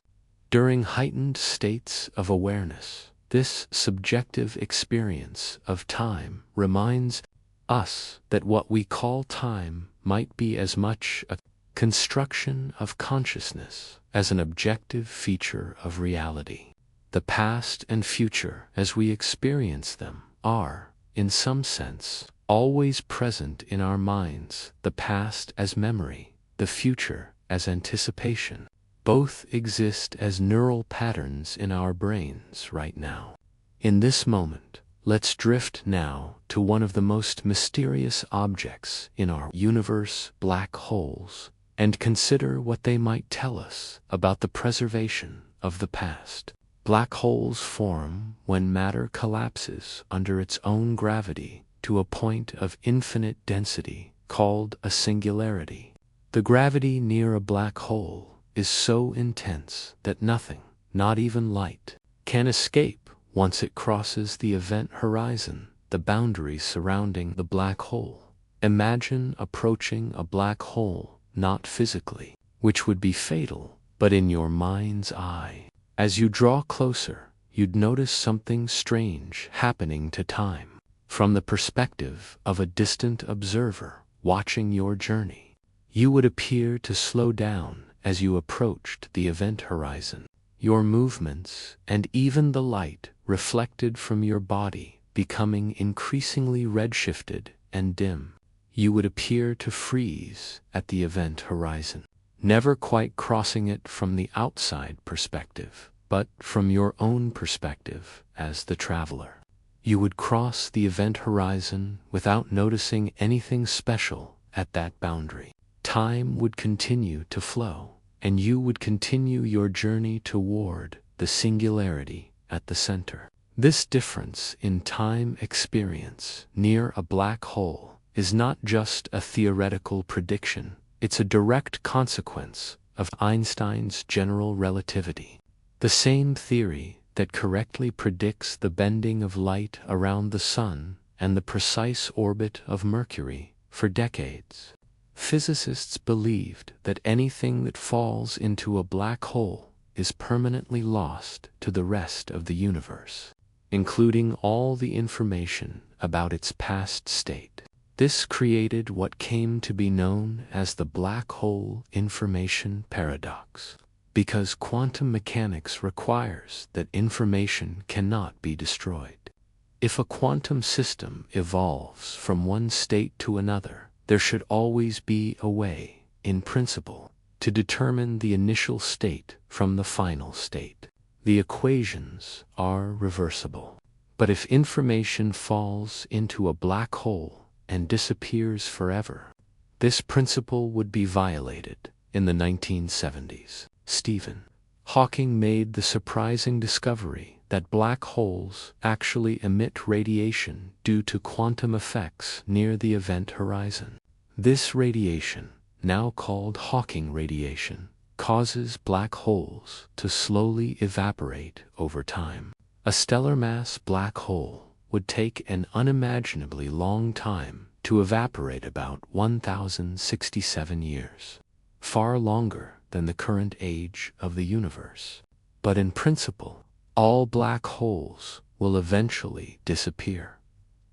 During heightened states of awareness, this subjective experience of time reminds us that what we call time might be as much a construction of consciousness as an objective feature of reality. The past and future, as we experience them, are, in some sense, always present in our minds, the past as memory, the future as anticipation. Both exist as neural patterns in our brains right now. In this moment, let's drift now to one of the most mysterious objects in our universe, black holes, and consider what they might tell us about the preservation of the past. Black holes form when matter collapses under its own gravity to a point of infinite density called a singularity. The gravity near a black hole is so intense that nothing, not even light, can escape once it crosses the event horizon, the boundaries surrounding the black hole. Imagine approaching a black hole, not physically, which would be fatal, but in your mind's eye. As you draw closer, you'd notice something strange happening to time. From the perspective of a distant observer watching your journey, you would appear to slow down as you approached the event horizon. your movements, and even the light reflected from your body becoming increasingly redshifted and dim. You would appear to freeze at the event horizon, never quite crossing it from the outside perspective, but from your own perspective as the traveler. You would cross the event horizon without noticing anything special at that boundary. Time would continue to flow, and you would continue your journey toward the singularity at the center. This difference in time experience near a black hole is not just a theoretical prediction, it's a direct consequence of Einstein's general relativity. The same theory that correctly predicts the bending of light around the Sun and the precise orbit of Mercury for decades. Physicists believed that anything that falls into a black hole is permanently lost to the rest of the universe, including all the information about its past state. This created what came to be known as the black hole information paradox, because quantum mechanics requires that information cannot be destroyed. If a quantum system evolves from one state to another, there should always be a way, in principle, to determine the initial state from the final state. The equations are reversible. But if information falls into a black hole and disappears forever, this principle would be violated. In the 1970s, Stephen Hawking made the surprising discovery that black holes actually emit radiation due to quantum effects near the event horizon. This radiation, now called Hawking radiation, causes black holes to slowly evaporate over time. A stellar mass black hole would take an unimaginably long time to evaporate, about 1,067 years, far longer than the current age of the universe. But in principle, all black holes will eventually disappear.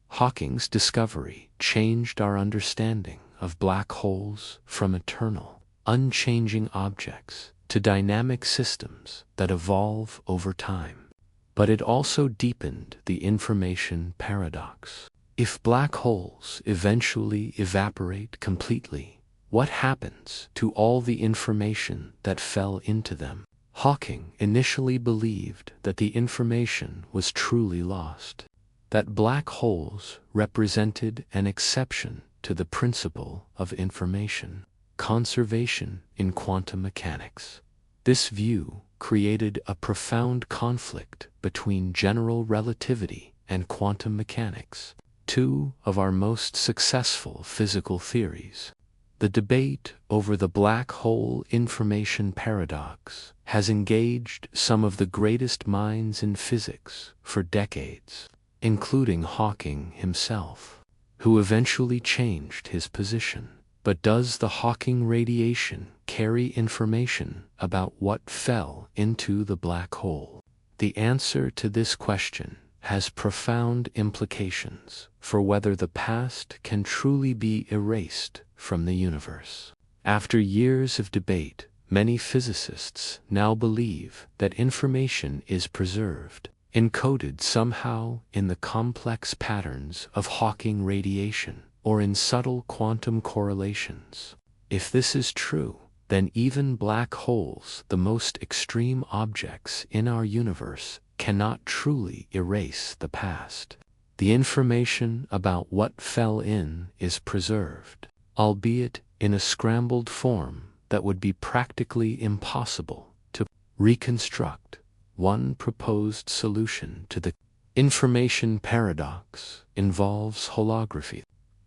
Hawking's discovery changed our understanding of black holes from eternal, unchanging objects to dynamic systems that evolve over time. But it also deepened the information paradox. If black holes eventually evaporate completely, what happens to all the information that fell into them? Hawking initially believed that the information was truly lost, that black holes represented an exception to the principle of information conservation in quantum mechanics. This view created a profound conflict between general relativity and quantum mechanics, two of our most successful physical theories. The debate over the black hole information paradox has engaged some of the greatest minds in physics for decades, including Hawking himself, who eventually changed his position. But does the Hawking radiation carry information about what fell into the black hole? The answer to this question has profound implications for whether the past can truly be erased from the universe. After years of debate, many physicists now believe that information is preserved, encoded somehow in the complex patterns of Hawking radiation or in subtle quantum correlations. If this is true, then even black holes, the most extreme objects in our universe, cannot truly erase the past. The information about what fell in is preserved, albeit in a scrambled form that would be practically impossible to reconstruct. One proposed solution to the information paradox involves holography,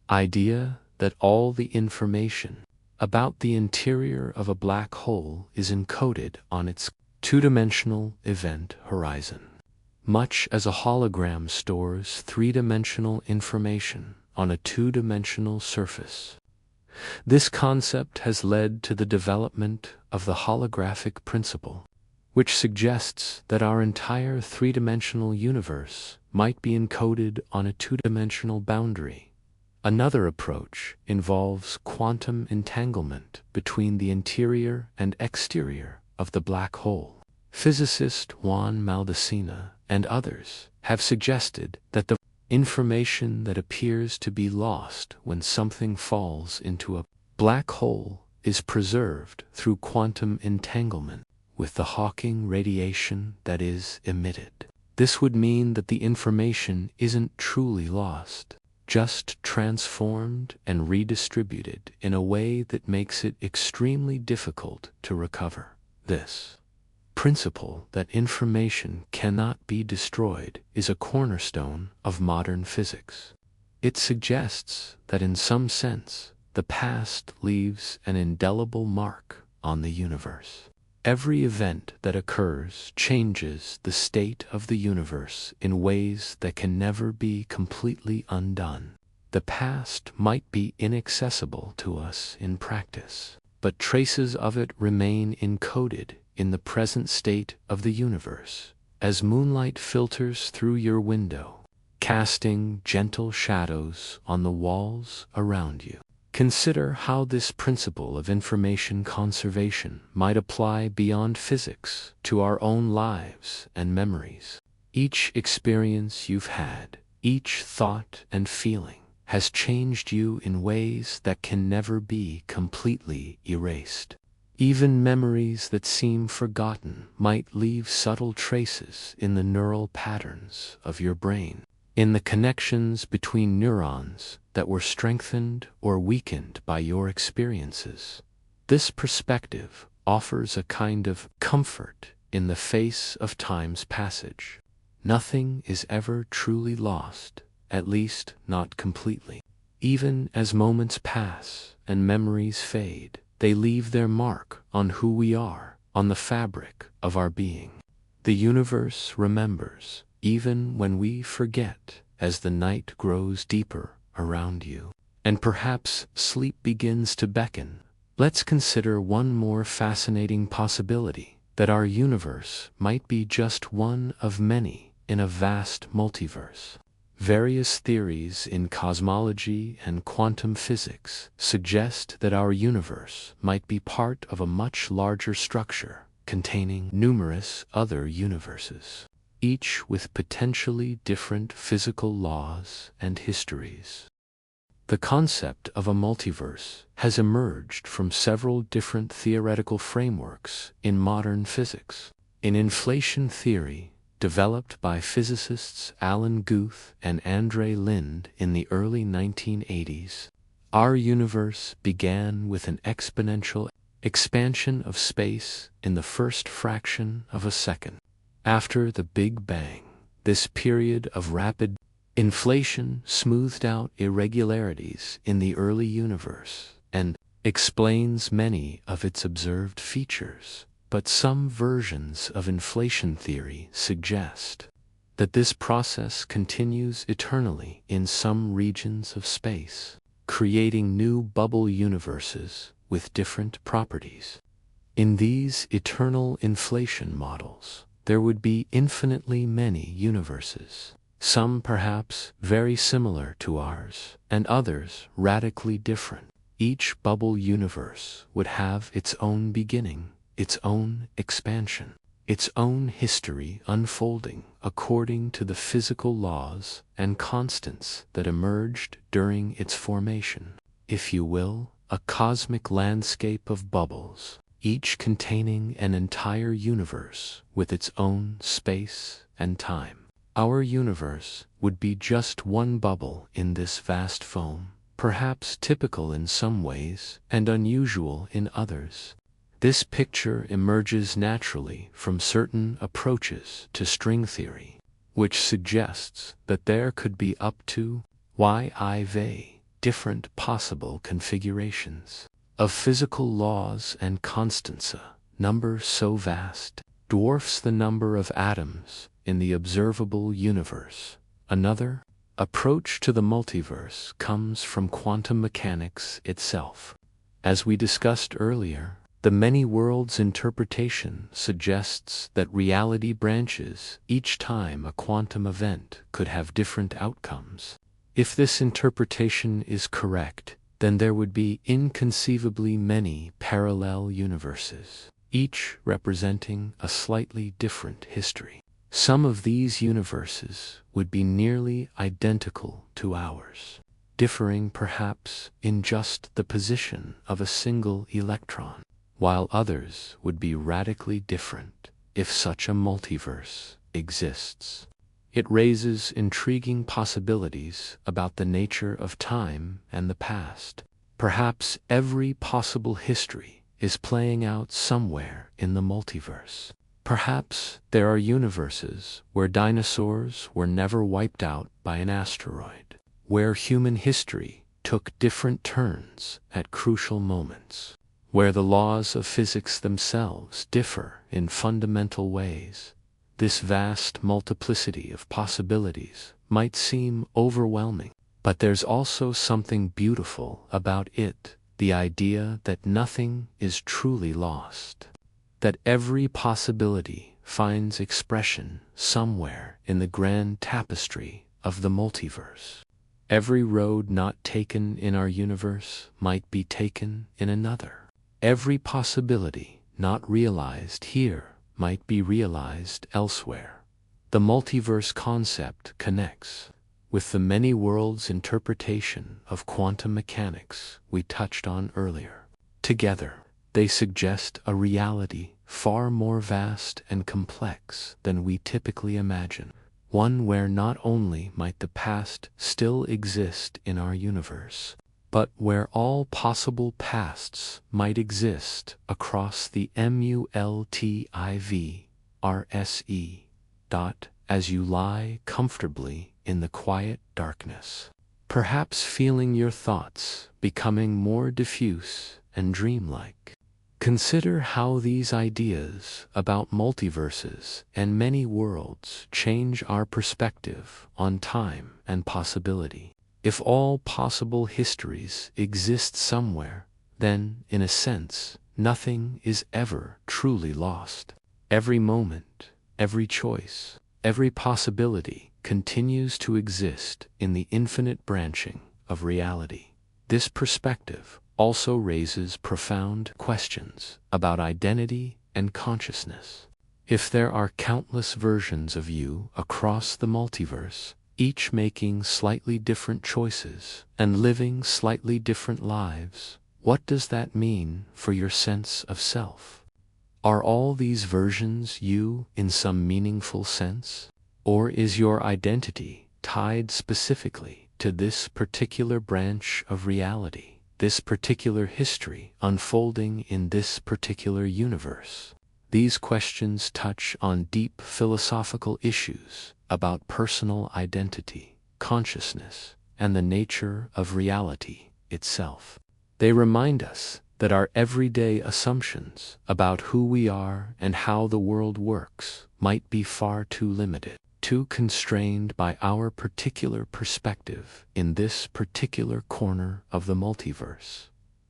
the idea that all the information about the interior of a black hole is encoded on its two-dimensional event horizon, much as a hologram stores three-dimensional information on a two-dimensional surface. This concept has led to the development of the holographic principle, which suggests that our entire three-dimensional universe might be encoded on a two-dimensional boundary. Another approach involves quantum entanglement between the interior and exterior of the black hole. Physicist Juan Maldacena and others have suggested that the information that appears to be lost when something falls into a black hole is preserved through quantum entanglement with the Hawking radiation that is emitted. This would mean that the information isn't truly lost, just transformed and redistributed in a way that makes it extremely difficult to recover. This principle that information cannot be destroyed is a cornerstone of modern physics. It suggests that in some sense, the past leaves an indelible mark on the universe. Every event that occurs changes the state of the universe in ways that can never be completely undone. The past might be inaccessible to us in practice, but traces of it remain encoded in the present state of the universe, as moonlight filters through your window, casting gentle shadows on the walls around you. Consider how this principle of information conservation might apply beyond physics to our own lives and memories. Each experience you've had, each thought and feeling, has changed you in ways that can never be completely erased. Even memories that seem forgotten might leave subtle traces in the neural patterns of your brain, in the connections between neurons that were strengthened or weakened by your experiences. This perspective offers a kind of comfort in the face of time's passage. Nothing is ever truly lost, at least not completely. Even as moments pass and memories fade, they leave their mark on who we are, on the fabric of our being. The universe remembers, even when we forget, as the night grows deeper around you, and perhaps sleep begins to beckon. Let's consider one more fascinating possibility, that our universe might be just one of many in a vast multiverse. Various theories in cosmology and quantum physics suggest that our universe might be part of a much larger structure containing numerous other universes, each with potentially different physical laws and histories. The concept of a multiverse has emerged from several different theoretical frameworks in modern physics. In inflation theory, developed by physicists Alan Guth and Andre Linde in the early 1980s, our universe began with an exponential expansion of space in the first fraction of a second. After the Big Bang, this period of rapid inflation smoothed out irregularities in the early universe and explains many of its observed features. But some versions of inflation theory suggest that this process continues eternally in some regions of space, creating new bubble universes with different properties. In these eternal inflation models, there would be infinitely many universes, some perhaps very similar to ours, and others radically different. Each bubble universe would have its own beginning, its own expansion, its own history unfolding according to the physical laws and constants that emerged during its formation. If you will, a cosmic landscape of bubbles, each containing an entire universe with its own space and time. Our universe would be just one bubble in this vast foam, perhaps typical in some ways and unusual in others. This picture emerges naturally from certain approaches to string theory, which suggests that there could be up to different possible configurations of physical laws and constants. A number so vast dwarfs the number of atoms in the observable universe. Another approach to the multiverse comes from quantum mechanics itself. As we discussed earlier, the many worlds interpretation suggests that reality branches each time a quantum event could have different outcomes. If this interpretation is correct, then there would be inconceivably many parallel universes, each representing a slightly different history. Some of these universes would be nearly identical to ours, differing perhaps in just the position of a single electron, while others would be radically different if such a multiverse exists. It raises intriguing possibilities about the nature of time and the past. Perhaps every possible history is playing out somewhere in the multiverse. Perhaps there are universes where dinosaurs were never wiped out by an asteroid, where human history took different turns at crucial moments, where the laws of physics themselves differ in fundamental ways. This vast multiplicity of possibilities might seem overwhelming, but there's also something beautiful about it, the idea that nothing is truly lost, that every possibility finds expression somewhere in the grand tapestry of the multiverse. Every road not taken in our universe might be taken in another. Every possibility not realized here might be realized elsewhere. The multiverse concept connects with the many worlds interpretation of quantum mechanics we touched on earlier. Together, they suggest a reality far more vast and complex than we typically imagine, one where not only might the past still exist in our universe, but where all possible pasts might exist across the multiverse. As you lie comfortably in the quiet darkness, perhaps feeling your thoughts becoming more diffuse and dreamlike. Consider how these ideas about multiverses and many worlds change our perspective on time and possibility. If all possible histories exist somewhere, then, in a sense, nothing is ever truly lost. Every moment, every choice, every possibility continues to exist in the infinite branching of reality. This perspective also raises profound questions about identity and consciousness. If there are countless versions of you across the multiverse, each making slightly different choices and living slightly different lives, what does that mean for your sense of self? Are all these versions you in some meaningful sense? Or is your identity tied specifically to this particular branch of reality, this particular history unfolding in this particular universe? These questions touch on deep philosophical issues about personal identity, consciousness, and the nature of reality itself. They remind us that our everyday assumptions about who we are and how the world works might be far too limited, too constrained by our particular perspective in this particular corner of the multiverse.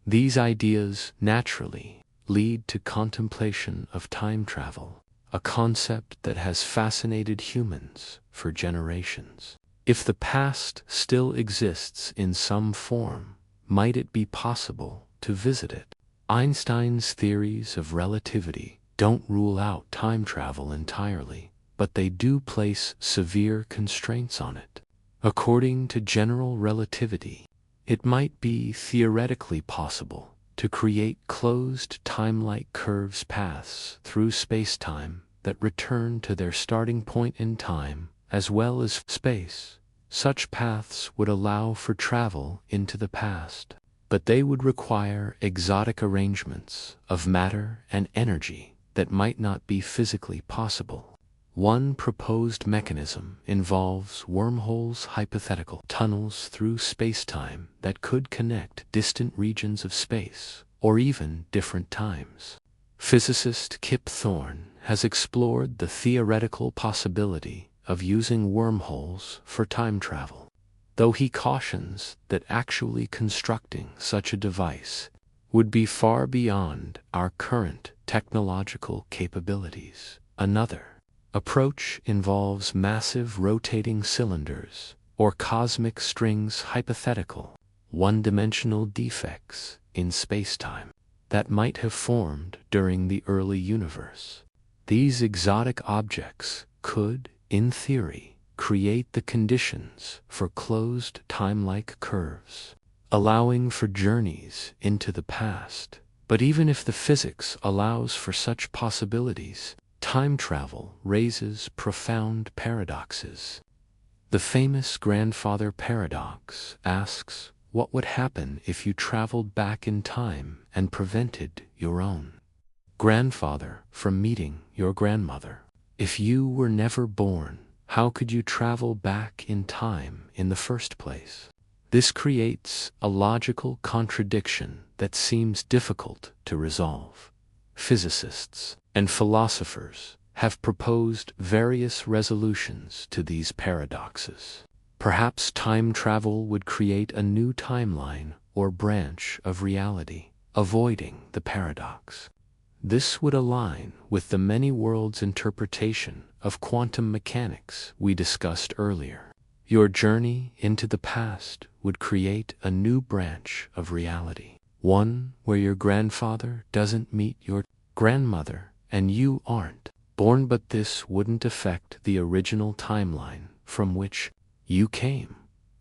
These ideas naturally lead to contemplation of time travel, a concept that has fascinated humans for generations. If the past still exists in some form, might it be possible to visit it? Einstein's theories of relativity don't rule out time travel entirely, but they do place severe constraints on it. According to general relativity, it might be theoretically possible to create closed time-like curves paths through spacetime that return to their starting point in time as well as space. Such paths would allow for travel into the past, but they would require exotic arrangements of matter and energy that might not be physically possible. One proposed mechanism involves wormholes, hypothetical tunnels through spacetime that could connect distant regions of space, or even different times. Physicist Kip Thorne has explored the theoretical possibility of using wormholes for time travel, though he cautions that actually constructing such a device would be far beyond our current technological capabilities. Another approach involves massive rotating cylinders or cosmic strings, hypothetical, one-dimensional defects in spacetime. that might have formed during the early universe. These exotic objects could, in theory, create the conditions for closed time-like curves, allowing for journeys into the past. But even if the physics allows for such possibilities, time travel raises profound paradoxes. The famous grandfather paradox asks, what would happen if you traveled back in time and prevented your own grandfather from meeting your grandmother? If you were never born, how could you travel back in time in the first place? This creates a logical contradiction that seems difficult to resolve. Physicists and philosophers have proposed various resolutions to these paradoxes. Perhaps time travel would create a new timeline or branch of reality, avoiding the paradox. This would align with the many worlds interpretation of quantum mechanics we discussed earlier. Your journey into the past would create a new branch of reality, one where your grandfather doesn't meet your grandmother and you aren't born, but this wouldn't affect the original timeline from which you came.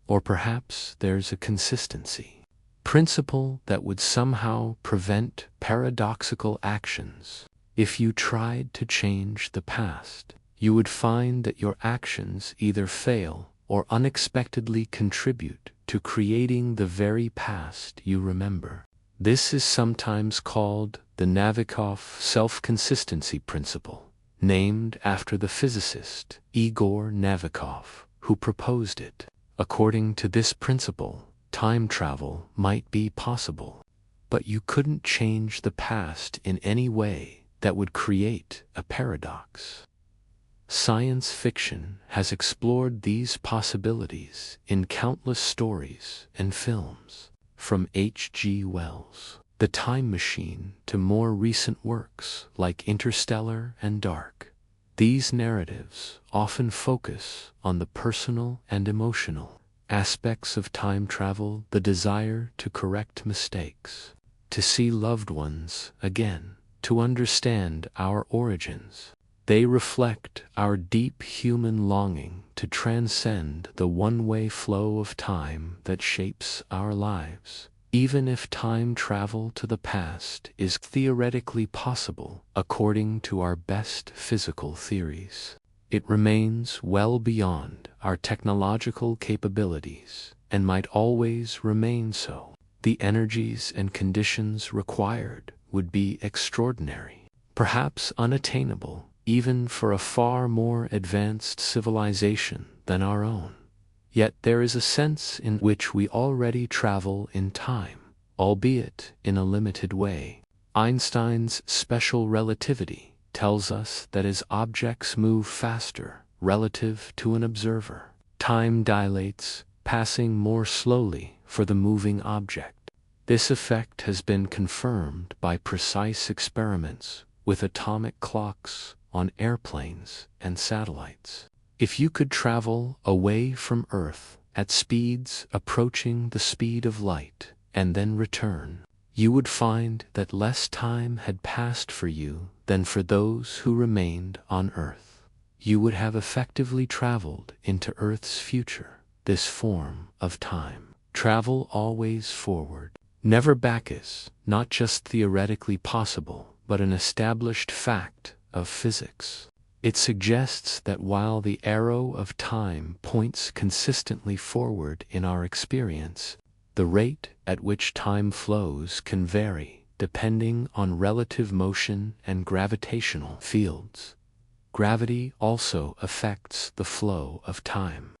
Or perhaps there's a consistency principle that would somehow prevent paradoxical actions. If you tried to change the past, you would find that your actions either fail or unexpectedly contribute to creating the very past you remember. This is sometimes called the Navikov self-consistency principle, named after the physicist Igor Navikov, who proposed it. According to this principle, time travel might be possible, but you couldn't change the past in any way that would create a paradox. Science fiction has explored these possibilities in countless stories and films, from H.G. Wells' The Time Machine to more recent works like Interstellar and Dark. These narratives often focus on the personal and emotional aspects of time travel, the desire to correct mistakes, to see loved ones again, to understand our origins. They reflect our deep human longing to transcend the one-way flow of time that shapes our lives. Even if time travel to the past is theoretically possible according to our best physical theories, it remains well beyond our technological capabilities and might always remain so. The energies and conditions required would be extraordinary, perhaps unattainable, even for a far more advanced civilization than our own. Yet there is a sense in which we already travel in time, albeit in a limited way. Einstein's special relativity tells us that as objects move faster relative to an observer, time dilates, passing more slowly for the moving object. This effect has been confirmed by precise experiments with atomic clocks on airplanes and satellites. If you could travel away from Earth at speeds approaching the speed of light and then return, you would find that less time had passed for you than for those who remained on Earth. You would have effectively traveled into Earth's future. This form of time travel always forward, never back is not just theoretically possible, but an established fact of physics. It suggests that while the arrow of time points consistently forward in our experience, the rate at which time flows can vary depending on relative motion and gravitational fields. Gravity also affects the flow of time.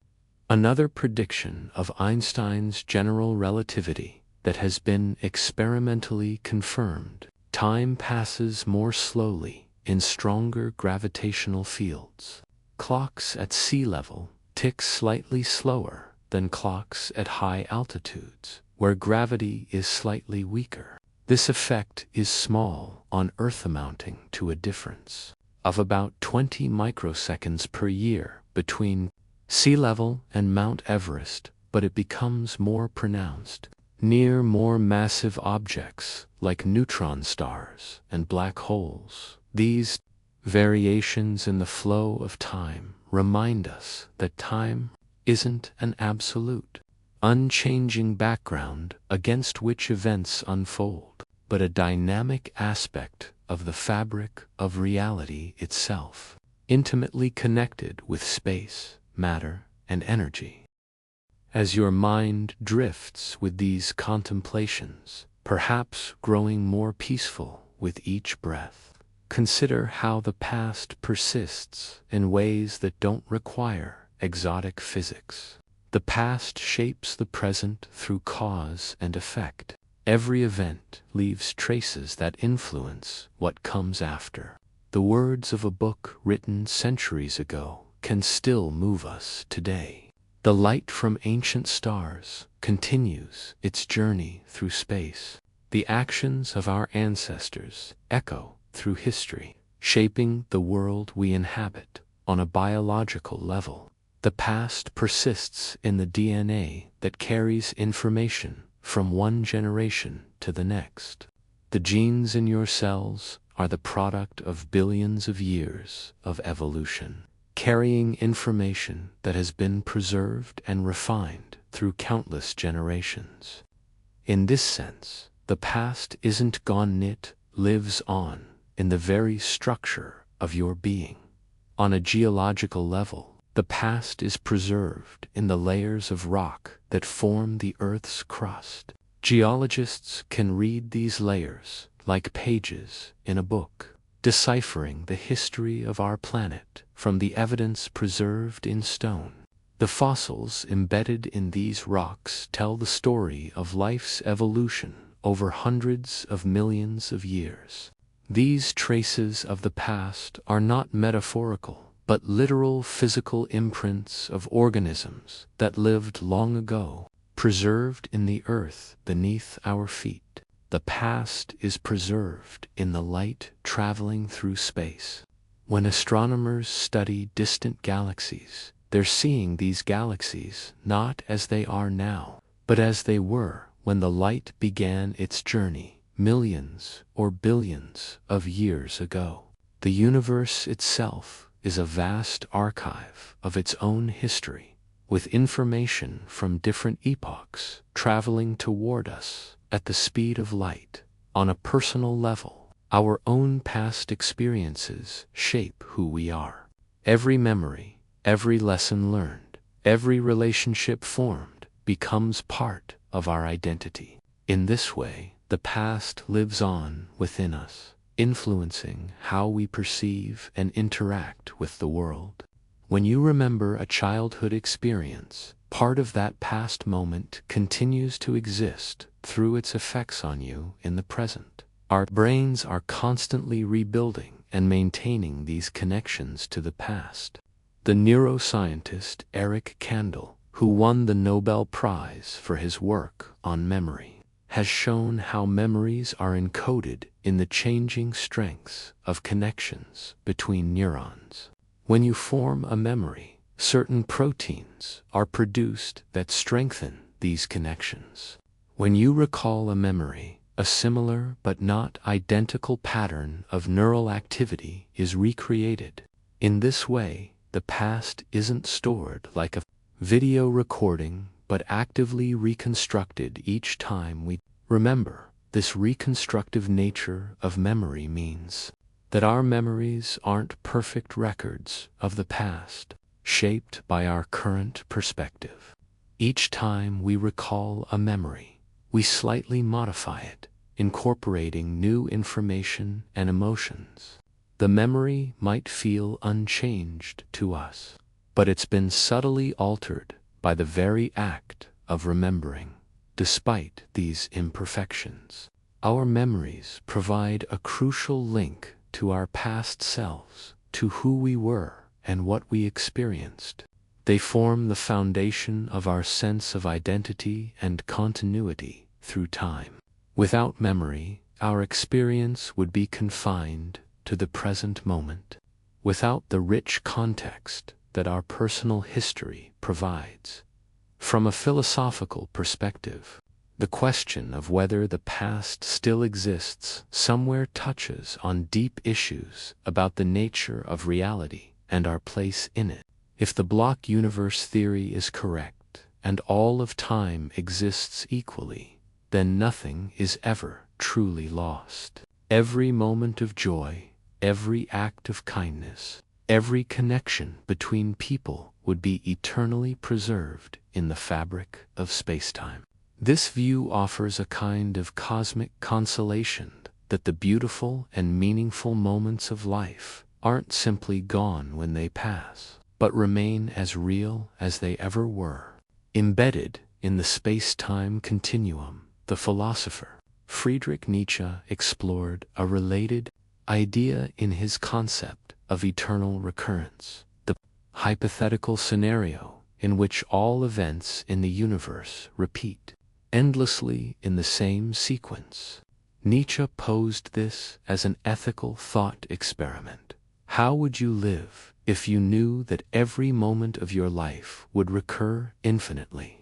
Another prediction of Einstein's general relativity that has been experimentally confirmed: time passes more slowly in stronger gravitational fields. Clocks at sea level tick slightly slower than clocks at high altitudes, where gravity is slightly weaker. This effect is small on Earth, amounting to a difference of about 20 microseconds per year between sea level and Mount Everest, but it becomes more pronounced Near more massive objects like neutron stars and black holes, these variations in the flow of time remind us that time isn't an absolute, unchanging background against which events unfold, but a dynamic aspect of the fabric of reality itself, intimately connected with space, matter, and energy. As your mind drifts with these contemplations, perhaps growing more peaceful with each breath, consider how the past persists in ways that don't require exotic physics. The past shapes the present through cause and effect. Every event leaves traces that influence what comes after. The words of a book written centuries ago can still move us today. The light from ancient stars continues its journey through space. The actions of our ancestors echo through history, shaping the world we inhabit on a biological level. The past persists in the DNA that carries information from one generation to the next. The genes in your cells are the product of billions of years of evolution, carrying information that has been preserved and refined through countless generations. In this sense, the past isn't gone, it lives on in the very structure of your being. On a geological level, the past is preserved in the layers of rock that form the Earth's crust. Geologists can read these layers like pages in a book, deciphering the history of our planet from the evidence preserved in stone. The fossils embedded in these rocks tell the story of life's evolution over hundreds of millions of years. These traces of the past are not metaphorical, but literal physical imprints of organisms that lived long ago, preserved in the earth beneath our feet. The past is preserved in the light traveling through space. When astronomers study distant galaxies, they're seeing these galaxies not as they are now, but as they were when the light began its journey millions or billions of years ago. The universe itself is a vast archive of its own history, with information from different epochs traveling toward us at the speed of light. On a personal level, our own past experiences shape who we are. Every memory, every lesson learned, every relationship formed becomes part of our identity. In this way, the past lives on within us, influencing how we perceive and interact with the world. When you remember a childhood experience, part of that past moment continues to exist through its effects on you in the present. Our brains are constantly rebuilding and maintaining these connections to the past. The neuroscientist Eric Kandel, who won the Nobel Prize for his work on memory, has shown how memories are encoded in the changing strengths of connections between neurons. When you form a memory, certain proteins are produced that strengthen these connections. When you recall a memory, a similar but not identical pattern of neural activity is recreated. In this way, the past isn't stored like a video recording but actively reconstructed each time we remember. This reconstructive nature of memory means that our memories aren't perfect records of the past, shaped by our current perspective. Each time we recall a memory, we slightly modify it, incorporating new information and emotions. The memory might feel unchanged to us, but it's been subtly altered by the very act of remembering. Despite these imperfections, our memories provide a crucial link to our past selves, to who we were and what we experienced. They form the foundation of our sense of identity and continuity through time. Without memory, our experience would be confined to the present moment. Without the rich context that our personal history provides. From a philosophical perspective, The question of whether the past still exists somewhere touches on deep issues about the nature of reality and our place in it. If the block universe theory is correct, and all of time exists equally, then nothing is ever truly lost. Every moment of joy, every act of kindness, every connection between people would be eternally preserved in the fabric of spacetime. This view offers a kind of cosmic consolation that the beautiful and meaningful moments of life aren't simply gone when they pass, but remain as real as they ever were. Embedded in the space-time continuum, the philosopher Friedrich Nietzsche explored a related idea in his concept of eternal recurrence, the hypothetical scenario in which all events in the universe repeat endlessly in the same sequence. Nietzsche posed this as an ethical thought experiment. How would you live if you knew that every moment of your life would recur infinitely?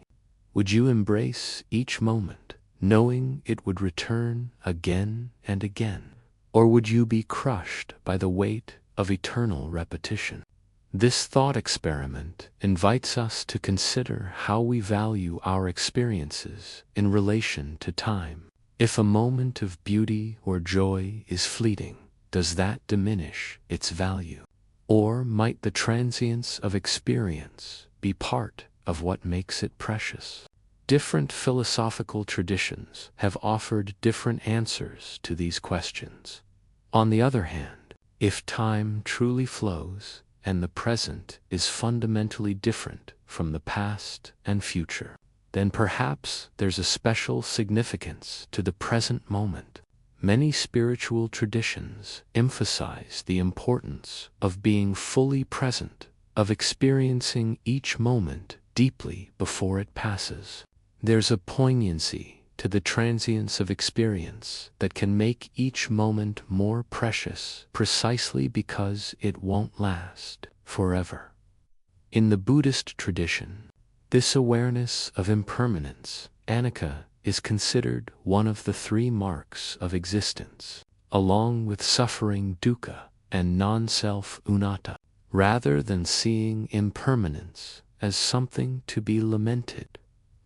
Would you embrace each moment, knowing it would return again and again? Or would you be crushed by the weight of eternal repetition? This thought experiment invites us to consider how we value our experiences in relation to time. If a moment of beauty or joy is fleeting, does that diminish its value? Or might the transience of experience be part of what makes it precious? Different philosophical traditions have offered different answers to these questions. On the other hand, if time truly flows, and the present is fundamentally different from the past and future, then perhaps there's a special significance to the present moment. Many spiritual traditions emphasize the importance of being fully present, of experiencing each moment deeply before it passes. There's a poignancy to the transience of experience that can make each moment more precious precisely because it won't last forever. In the Buddhist tradition, this awareness of impermanence, anicca, is considered one of the three marks of existence, along with suffering dukkha and non-self anatta. Rather than seeing impermanence as something to be lamented,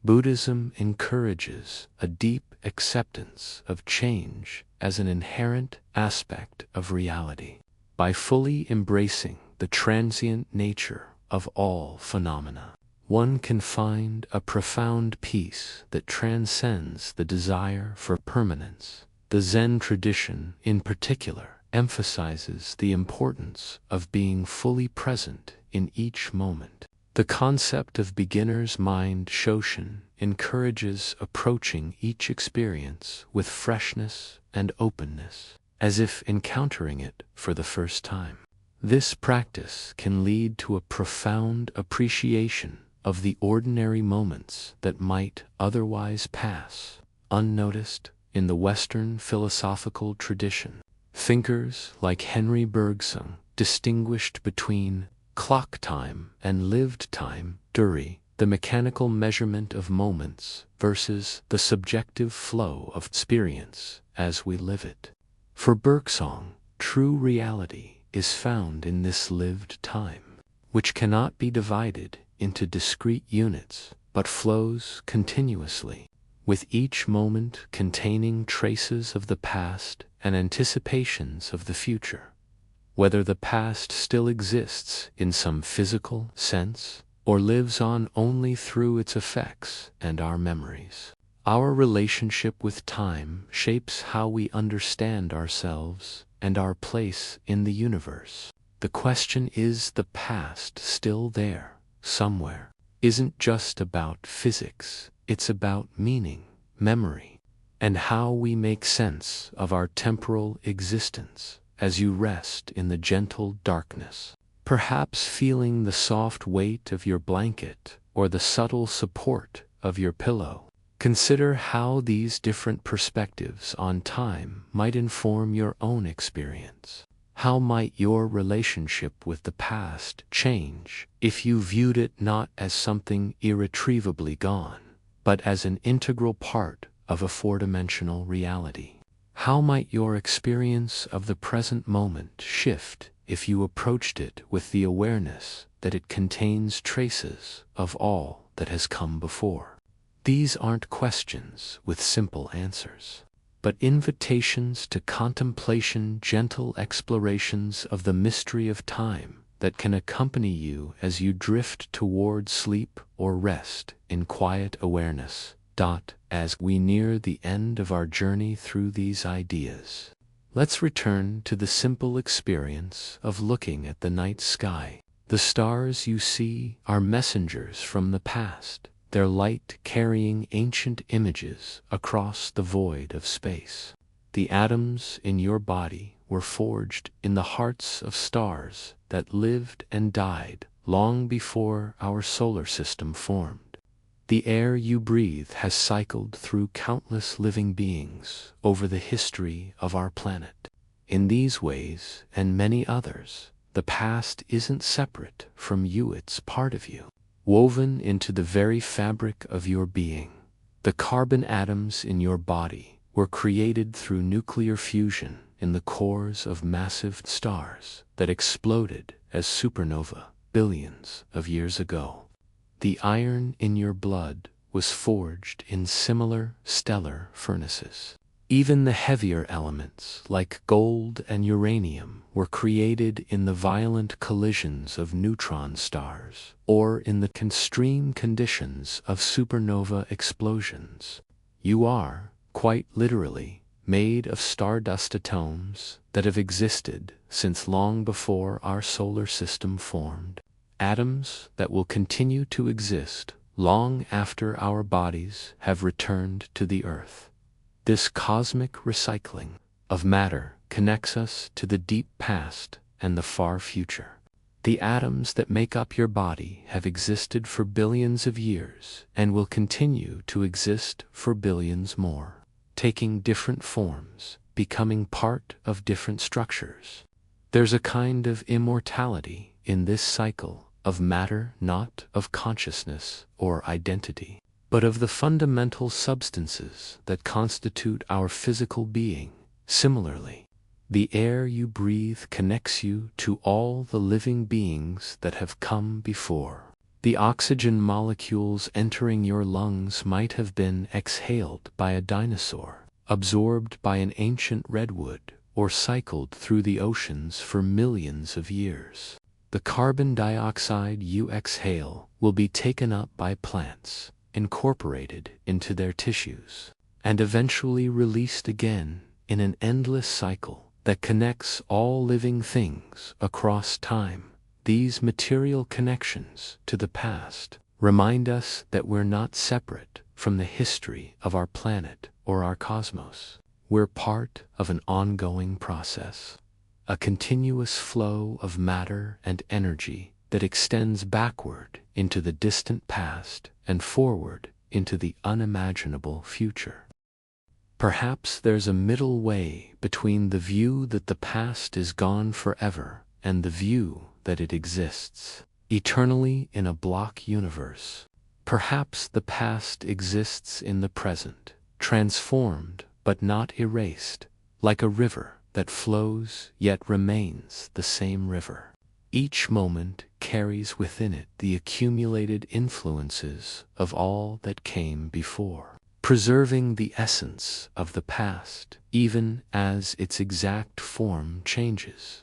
Buddhism encourages a deep acceptance of change as an inherent aspect of reality. By fully embracing the transient nature of all phenomena, one can find a profound peace that transcends the desire for permanence. The Zen tradition, in particular, emphasizes the importance of being fully present in each moment. The concept of beginner's mind shoshin encourages approaching each experience with freshness and openness, as if encountering it for the first time. This practice can lead to a profound appreciation of the ordinary moments that might otherwise pass unnoticed. In the Western philosophical tradition, thinkers like Henry Bergson distinguished between clock time and lived time, Dury, the mechanical measurement of moments versus the subjective flow of experience as we live it. For Bergson, true reality is found in this lived time, which cannot be divided into discrete units, but flows continuously, with each moment containing traces of the past and anticipations of the future. Whether the past still exists in some physical sense, or lives on only through its effects and our memories. Our relationship with time shapes how we understand ourselves and our place in the universe. The question, is the past still there, somewhere, isn't just about physics, it's about meaning, memory, and how we make sense of our temporal existence. As you rest in the gentle darkness, perhaps feeling the soft weight of your blanket or the subtle support of your pillow, consider how these different perspectives on time might inform your own experience. How might your relationship with the past change if you viewed it not as something irretrievably gone, but as an integral part of a four-dimensional reality. How might your experience of the present moment shift if you approached it with the awareness that it contains traces of all that has come before? These aren't questions with simple answers, but invitations to contemplation, gentle explorations of the mystery of time that can accompany you as you drift toward sleep or rest in quiet awareness. As we near the end of our journey through these ideas, let's return to the simple experience of looking at the night sky. The stars you see are messengers from the past, their light carrying ancient images across the void of space. The atoms in your body were forged in the hearts of stars that lived and died long before our solar system formed. The air you breathe has cycled through countless living beings over the history of our planet. In these ways, and many others, the past isn't separate from you, it's part of you, woven into the very fabric of your being. The carbon atoms in your body were created through nuclear fusion in the cores of massive stars that exploded as supernova billions of years ago. The iron in your blood was forged in similar stellar furnaces. Even the heavier elements, like gold and uranium, were created in the violent collisions of neutron stars, or in the extreme conditions of supernova explosions. You are, quite literally, made of stardust atoms that have existed since long before our solar system formed. Atoms that will continue to exist long after our bodies have returned to the Earth. This cosmic recycling of matter connects us to the deep past and the far future. The atoms that make up your body have existed for billions of years and will continue to exist for billions more, taking different forms, becoming part of different structures. There's a kind of immortality in this cycle of matter, not of consciousness or identity, but of the fundamental substances that constitute our physical being. Similarly, the air you breathe connects you to all the living beings that have come before. The oxygen molecules entering your lungs might have been exhaled by a dinosaur, absorbed by an ancient redwood, or cycled through the oceans for millions of years. The carbon dioxide you exhale will be taken up by plants, incorporated into their tissues, and eventually released again in an endless cycle that connects all living things across time. These material connections to the past remind us that we're not separate from the history of our planet or our cosmos. We're part of an ongoing process, a continuous flow of matter and energy that extends backward into the distant past and forward into the unimaginable future. Perhaps there's a middle way between the view that the past is gone forever and the view that it exists eternally in a block universe. Perhaps the past exists in the present, transformed but not erased, like a river that flows yet remains the same river. Each moment carries within it the accumulated influences of all that came before, preserving the essence of the past even as its exact form changes.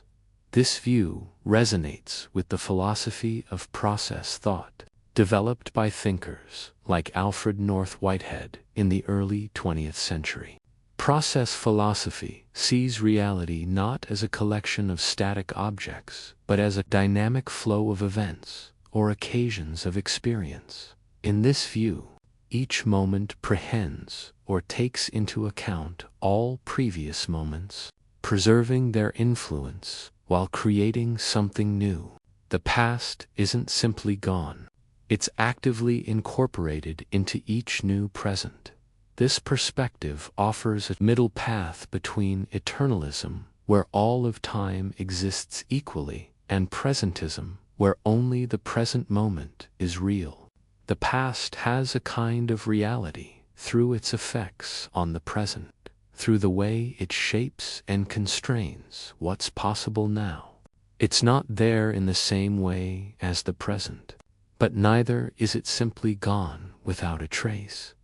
This view resonates with the philosophy of process thought, developed by thinkers like Alfred North Whitehead in the early 20th century. Process philosophy sees reality not as a collection of static objects, but as a dynamic flow of events or occasions of experience. In this view, each moment prehends or takes into account all previous moments, preserving their influence while creating something new. The past isn't simply gone, it's actively incorporated into each new present. This perspective offers a middle path between eternalism, where all of time exists equally, and presentism, where only the present moment is real. The past has a kind of reality through its effects on the present, through the way it shapes and constrains what's possible now. It's not there in the same way as the present, but neither is it simply gone without a trace.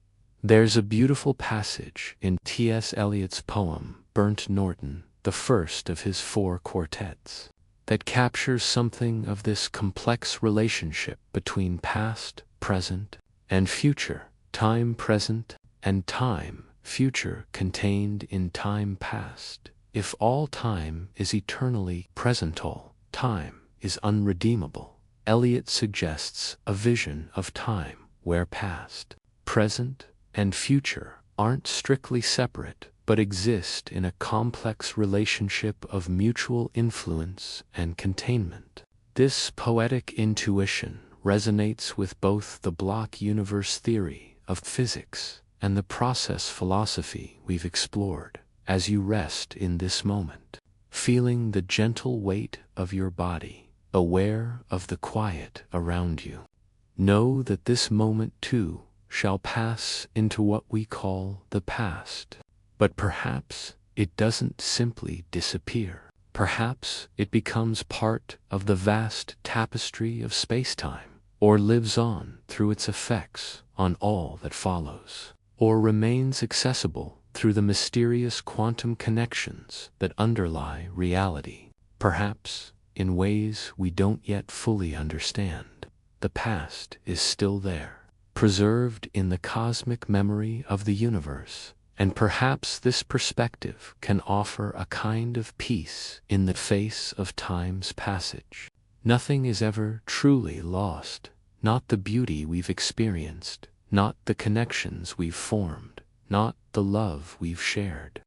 There's a beautiful passage in T.S. Eliot's poem Burnt Norton, the first of his 4 quartets, that captures something of this complex relationship between past, present, and future, time present and time future contained in time past. If all time is eternally present, all time is unredeemable. Eliot suggests a vision of time where past, present, and future aren't strictly separate, but exist in a complex relationship of mutual influence and containment. This poetic intuition resonates with both the block universe theory of physics and the process philosophy we've explored. As you rest in this moment, feeling the gentle weight of your body, aware of the quiet around you, know that this moment too shall pass into what we call the past. But perhaps it doesn't simply disappear. Perhaps it becomes part of the vast tapestry of spacetime, or lives on through its effects on all that follows, or remains accessible through the mysterious quantum connections that underlie reality, perhaps in ways we don't yet fully understand. The past is still there, preserved in the cosmic memory of the universe, and perhaps this perspective can offer a kind of peace in the face of time's passage. Nothing is ever truly lost, not the beauty we've experienced, not the connections we've formed, not the love we've shared.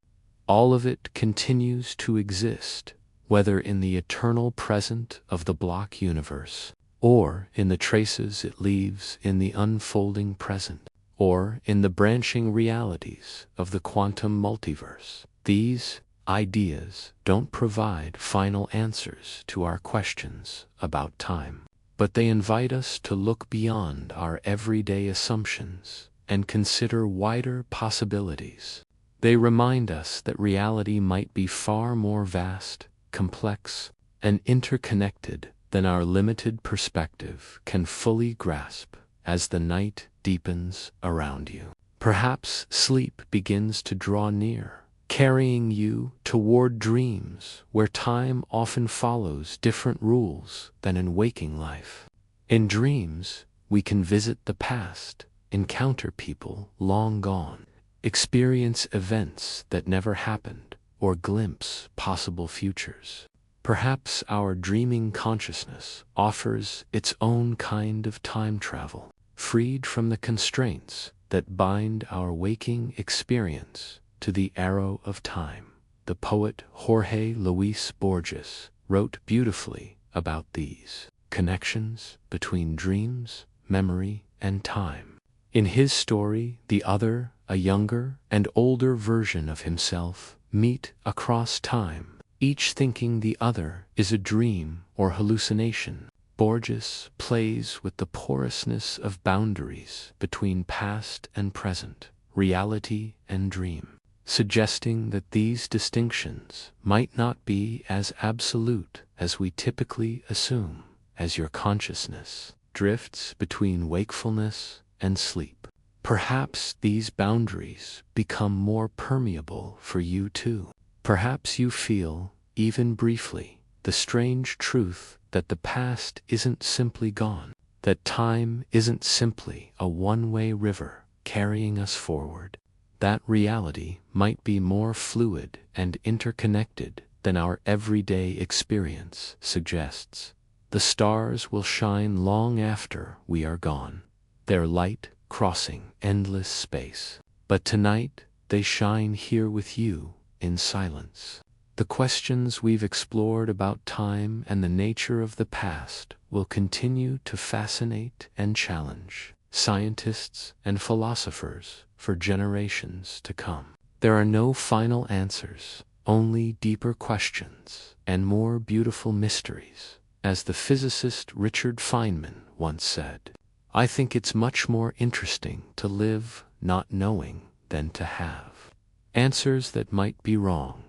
All of it continues to exist, whether in the eternal present of the block universe, or in the traces it leaves in the unfolding present, or in the branching realities of the quantum multiverse. These ideas don't provide final answers to our questions about time, but they invite us to look beyond our everyday assumptions and consider wider possibilities. They remind us that reality might be far more vast, complex, and interconnected than our limited perspective can fully grasp. As the night deepens around you, perhaps sleep begins to draw near, carrying you toward dreams where time often follows different rules than in waking life. In dreams, we can visit the past, encounter people long gone, experience events that never happened, or glimpse possible futures. Perhaps our dreaming consciousness offers its own kind of time travel, freed from the constraints that bind our waking experience to the arrow of time. The poet Jorge Luis Borges wrote beautifully about these connections between dreams, memory, and time. In his story, the other, a younger and older version of himself, meet across time, each thinking the other is a dream or hallucination. Borges plays with the porousness of boundaries between past and present, reality and dream, suggesting that these distinctions might not be as absolute as we typically assume. As your consciousness drifts between wakefulness and sleep, perhaps these boundaries become more permeable for you too. Perhaps you feel, even briefly, the strange truth that the past isn't simply gone, that time isn't simply a one-way river carrying us forward, that reality might be more fluid and interconnected than our everyday experience suggests. The stars will shine long after we are gone, their light crossing endless space, but tonight they shine here with you in silence. The questions we've explored about time and the nature of the past will continue to fascinate and challenge scientists and philosophers for generations to come. There are no final answers, only deeper questions and more beautiful mysteries. As the physicist Richard Feynman once said, I think it's much more interesting to live not knowing than to have answers that might be wrong.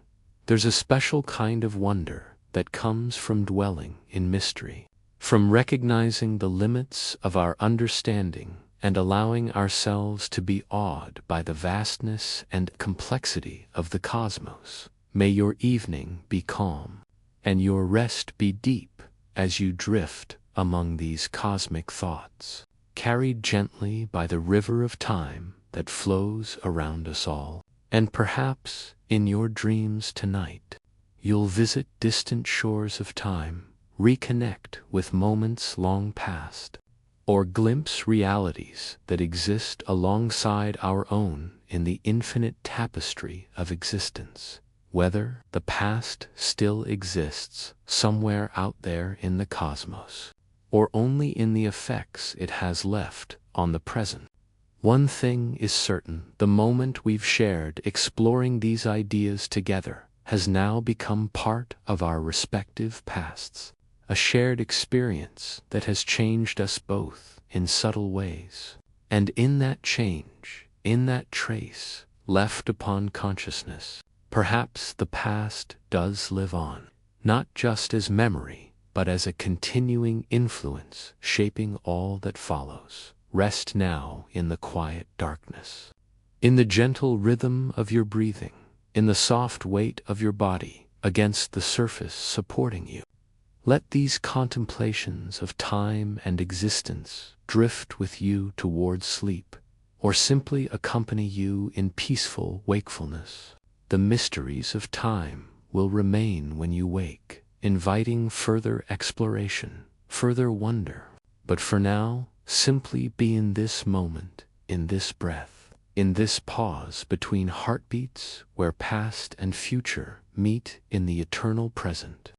There's a special kind of wonder that comes from dwelling in mystery, from recognizing the limits of our understanding and allowing ourselves to be awed by the vastness and complexity of the cosmos. May your evening be calm, and your rest be deep as you drift among these cosmic thoughts, carried gently by the river of time that flows around us all. And perhaps, in your dreams tonight, you'll visit distant shores of time, reconnect with moments long past, or glimpse realities that exist alongside our own in the infinite tapestry of existence. Whether the past still exists somewhere out there in the cosmos, or only in the effects it has left on the present. One thing is certain: the moment we've shared exploring these ideas together has now become part of our respective pasts, a shared experience that has changed us both in subtle ways. And in that change, in that trace left upon consciousness, perhaps the past does live on, not just as memory, but as a continuing influence shaping all that follows. Rest now in the quiet darkness, in the gentle rhythm of your breathing, in the soft weight of your body against the surface supporting you. Let these contemplations of time and existence drift with you towards sleep, or simply accompany you in peaceful wakefulness. The mysteries of time will remain when you wake, inviting further exploration, further wonder. But for now, simply be in this moment, in this breath, in this pause between heartbeats where past and future meet in the eternal present.